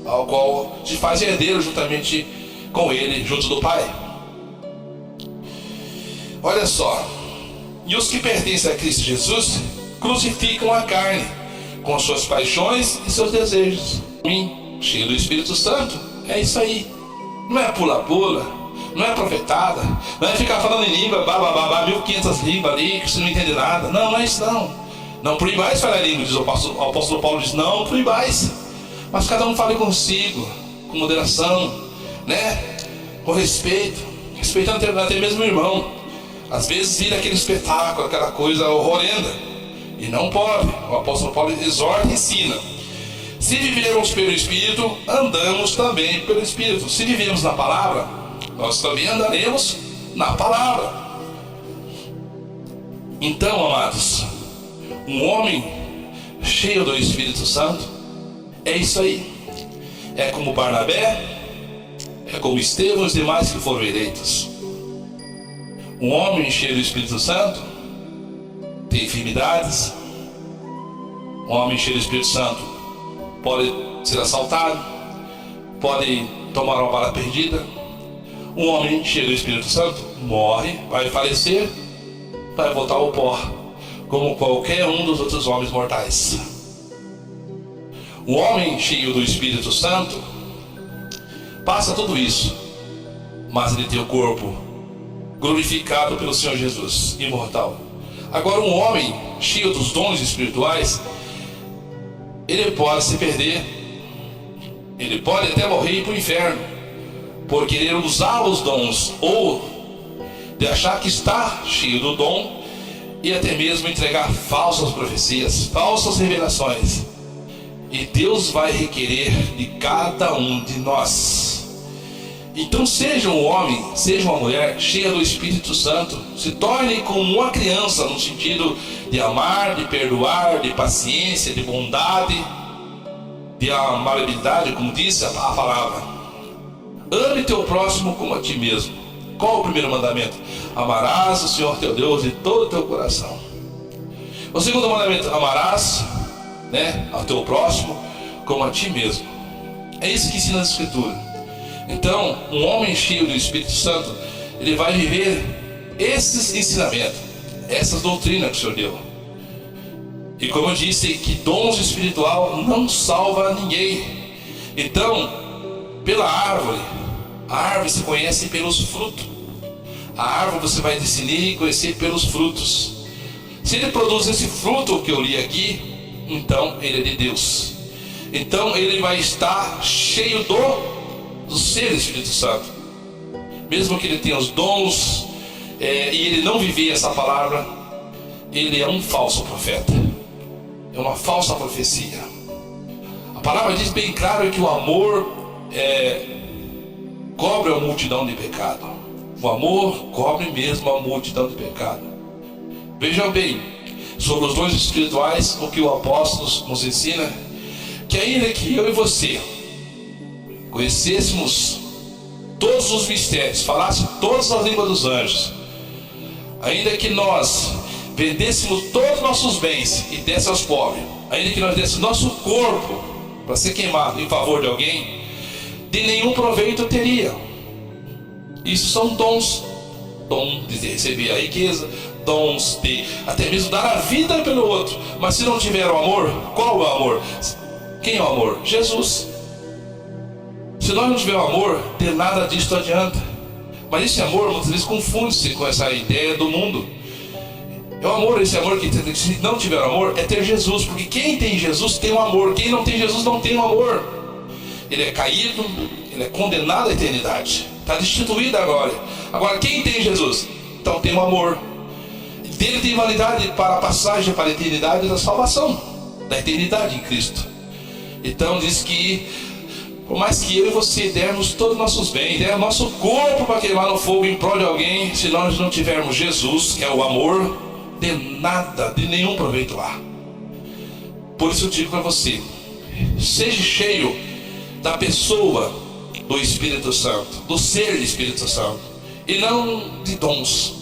ao qual te faz herdeiro juntamente com Ele, junto do Pai. Olha só, e os que pertencem a Cristo Jesus crucificam a carne com suas paixões e seus desejos. Cheio do Espírito Santo, é isso aí. Não é pula-pula, não é profetada, não é ficar falando em língua, 1500 línguas ali, que você não entende nada. Não, não é isso não. Não proibais falar em língua, diz o apóstolo Paulo, diz, não proibais. Mas cada um fale consigo, com moderação, né? Com respeito, respeitando até mesmo o irmão. Às vezes vira aquele espetáculo, aquela coisa horrenda. E não pode. O apóstolo Paulo exorta e ensina. Se vivermos pelo Espírito, andamos também pelo Espírito. Se vivermos na palavra, nós também andaremos na palavra. Então, amados, um homem cheio do Espírito Santo é isso aí. É como Barnabé, é como Estevão e os demais que foram eleitos. Um homem cheio do Espírito Santo tem enfermidades. Um homem cheio do Espírito Santo pode ser assaltado, pode tomar uma bala perdida. Um homem cheio do Espírito Santo morre, vai falecer, vai voltar ao pó, como qualquer um dos outros homens mortais. Um homem cheio do Espírito Santo passa tudo isso, mas ele tem o corpo glorificado pelo Senhor Jesus, imortal. Agora, um homem cheio dos dons espirituais, ele pode se perder, ele pode até morrer e ir para o inferno, por querer usar os dons, ou de achar que está cheio do dom, e até mesmo entregar falsas profecias, falsas revelações. E Deus vai requerer de cada um de nós. Então seja um homem, seja uma mulher cheia do Espírito Santo. Se torne como uma criança, no sentido de amar, de perdoar, de paciência, de bondade, de amabilidade, como disse a palavra. Ame teu próximo como a ti mesmo. Qual o primeiro mandamento? Amarás o Senhor teu Deus de todo o teu coração. O segundo mandamento: amarás, ao teu próximo como a ti mesmo. É isso que ensina a Escritura. Então, um homem cheio do Espírito Santo, ele vai viver esses ensinamentos, essas doutrinas que o Senhor deu. E como eu disse, que dons espiritual não salva ninguém. Então, pela árvore, a árvore se conhece pelos frutos. A árvore você vai discernir e conhecer pelos frutos. Se ele produz esse fruto que eu li aqui, então ele é de Deus. Então ele vai estar cheio do ser Espírito Santo. Mesmo que ele tenha os dons e ele não viver essa palavra, ele é um falso profeta. É uma falsa profecia. A palavra diz bem claro que o amor cobre a multidão de pecado. O amor cobre mesmo a multidão de pecado. Vejam bem, sobre os dons espirituais, o que o apóstolo nos ensina, que ainda que eu e você conhecêssemos todos os mistérios, falasse todas as línguas dos anjos, ainda que nós vendêssemos todos os nossos bens e desse aos pobres, ainda que nós desse nosso corpo para ser queimado em favor de alguém, de nenhum proveito teria. Isso são dons. Dom de receber a riqueza, dons de até mesmo dar a vida pelo outro. Mas se não tiver o amor, qual é o amor? Quem é o amor? Jesus. Se nós não tivermos amor, de nada disso adianta. Mas esse amor muitas vezes confunde-se com essa ideia do mundo. É o amor, esse amor que se não tiver amor é ter Jesus. Porque quem tem Jesus tem o amor. Quem não tem Jesus não tem o amor. Ele é caído, ele é condenado à eternidade. Está destituído agora. Agora quem tem Jesus? Então tem o amor. Dele tem validade para a passagem para a eternidade da salvação, da eternidade em Cristo. Então diz que por mais que eu e você dermos todos os nossos bens, dermos nosso corpo para queimar no fogo em prol de alguém, se nós não tivermos Jesus, que é o amor, de nada, de nenhum proveito há. Por isso eu digo para você, seja cheio da pessoa do Espírito Santo, do ser do Espírito Santo, e não de dons.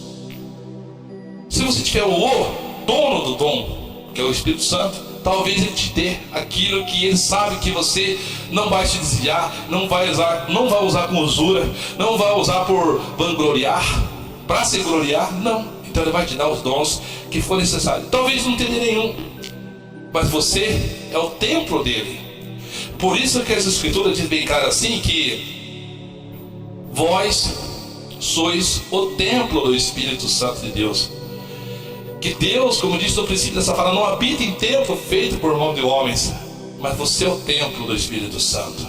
Se você tiver o dono do dom, que é o Espírito Santo, talvez ele te dê aquilo que ele sabe que você não vai se desviar, não vai usar com usura, não vai usar por vangloriar, para se gloriar, não. Então ele vai te dar os dons que for necessário. Talvez não tenha nenhum, mas você é o templo dele. Por isso que as Escrituras dizem bem claro assim, que vós sois o templo do Espírito Santo de Deus. Que Deus, como disse no princípio dessa fala, não habita em templo feito por mão de homens, mas você é o templo do Espírito Santo.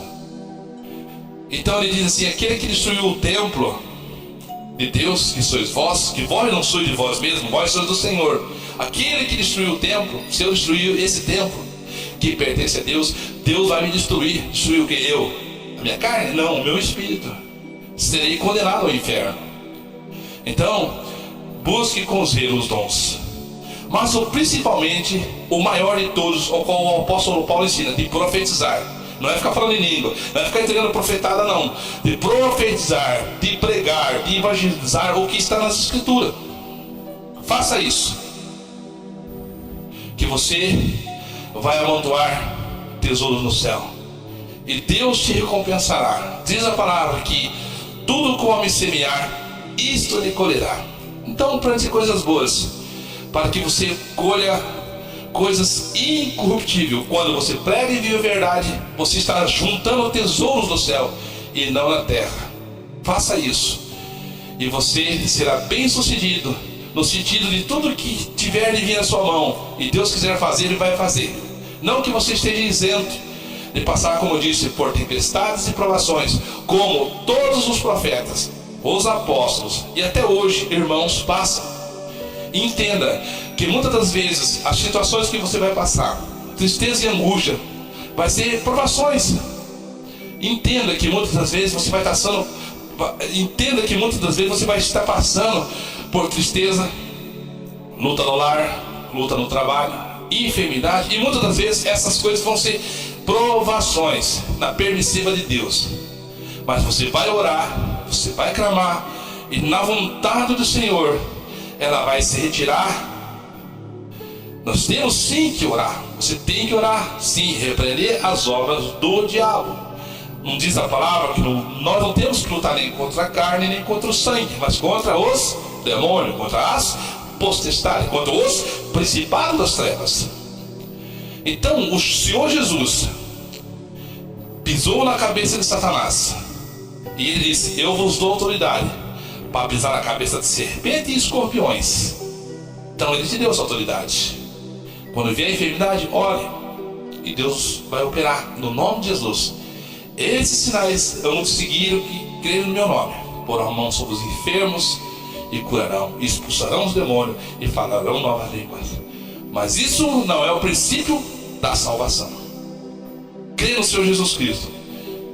Então ele diz assim, aquele que destruiu o templo de Deus, que sois vós, que vós não sois de vós mesmos, vós sois do Senhor. Aquele que destruiu o templo, se eu destruir esse templo que pertence a Deus, Deus vai me destruir. Destruir o que? Eu? A minha carne? Não, o meu espírito. Serei condenado ao inferno. Então, busque com zelo os dons, mas principalmente o maior de todos, o qual o apóstolo Paulo ensina, de profetizar. Não é ficar falando em língua, não é ficar entregando profetada, não. De profetizar, de pregar, de evangelizar o que está nas escrituras. Faça isso, que você vai amontoar tesouros no céu, e Deus te recompensará. Diz a palavra que tudo que o homem semear, isto ele colherá. Então plante coisas boas, para que você colha coisas incorruptíveis. Quando você prega e vive a verdade, você está juntando tesouros no céu e não na terra. Faça isso, e você será bem sucedido, no sentido de tudo que tiver de vir na sua mão e Deus quiser fazer, Ele vai fazer. Não que você esteja isento de passar, como eu disse, por tempestades e provações, como todos os profetas, os apóstolos e até hoje irmãos passam. Entenda que muitas das vezes as situações que você vai passar, tristeza e angústia, vai ser provações. Entenda que muitas das vezes você vai estar passando por tristeza, luta no lar, luta no trabalho, enfermidade, e muitas das vezes essas coisas vão ser provações na permissiva de Deus. Mas você vai orar, você vai clamar, e na vontade do Senhor ela vai se retirar. Nós temos sim que orar. Você tem que orar, sim, repreender as obras do diabo. Não diz a palavra que nós não temos que lutar nem contra a carne, nem contra o sangue, mas contra os demônios, contra as potestades, contra os principados das trevas. Então o Senhor Jesus pisou na cabeça de Satanás, e ele disse: eu vos dou autoridade para pisar na cabeça de serpente e escorpiões. Então ele te deu essa autoridade. Quando vier a enfermidade, ore, e Deus vai operar no nome de Jesus. Esses sinais eu não seguiram que creram no meu nome. Porão a mão sobre os enfermos e curarão, e expulsarão os demônios e falarão novas línguas. Mas isso não é o princípio da salvação. Crê no Senhor Jesus Cristo,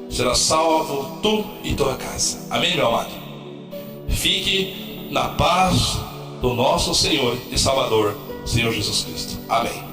será salvo tu e tua casa. Amém, meu amado? Fique na paz do nosso Senhor e Salvador, Senhor Jesus Cristo. Amém.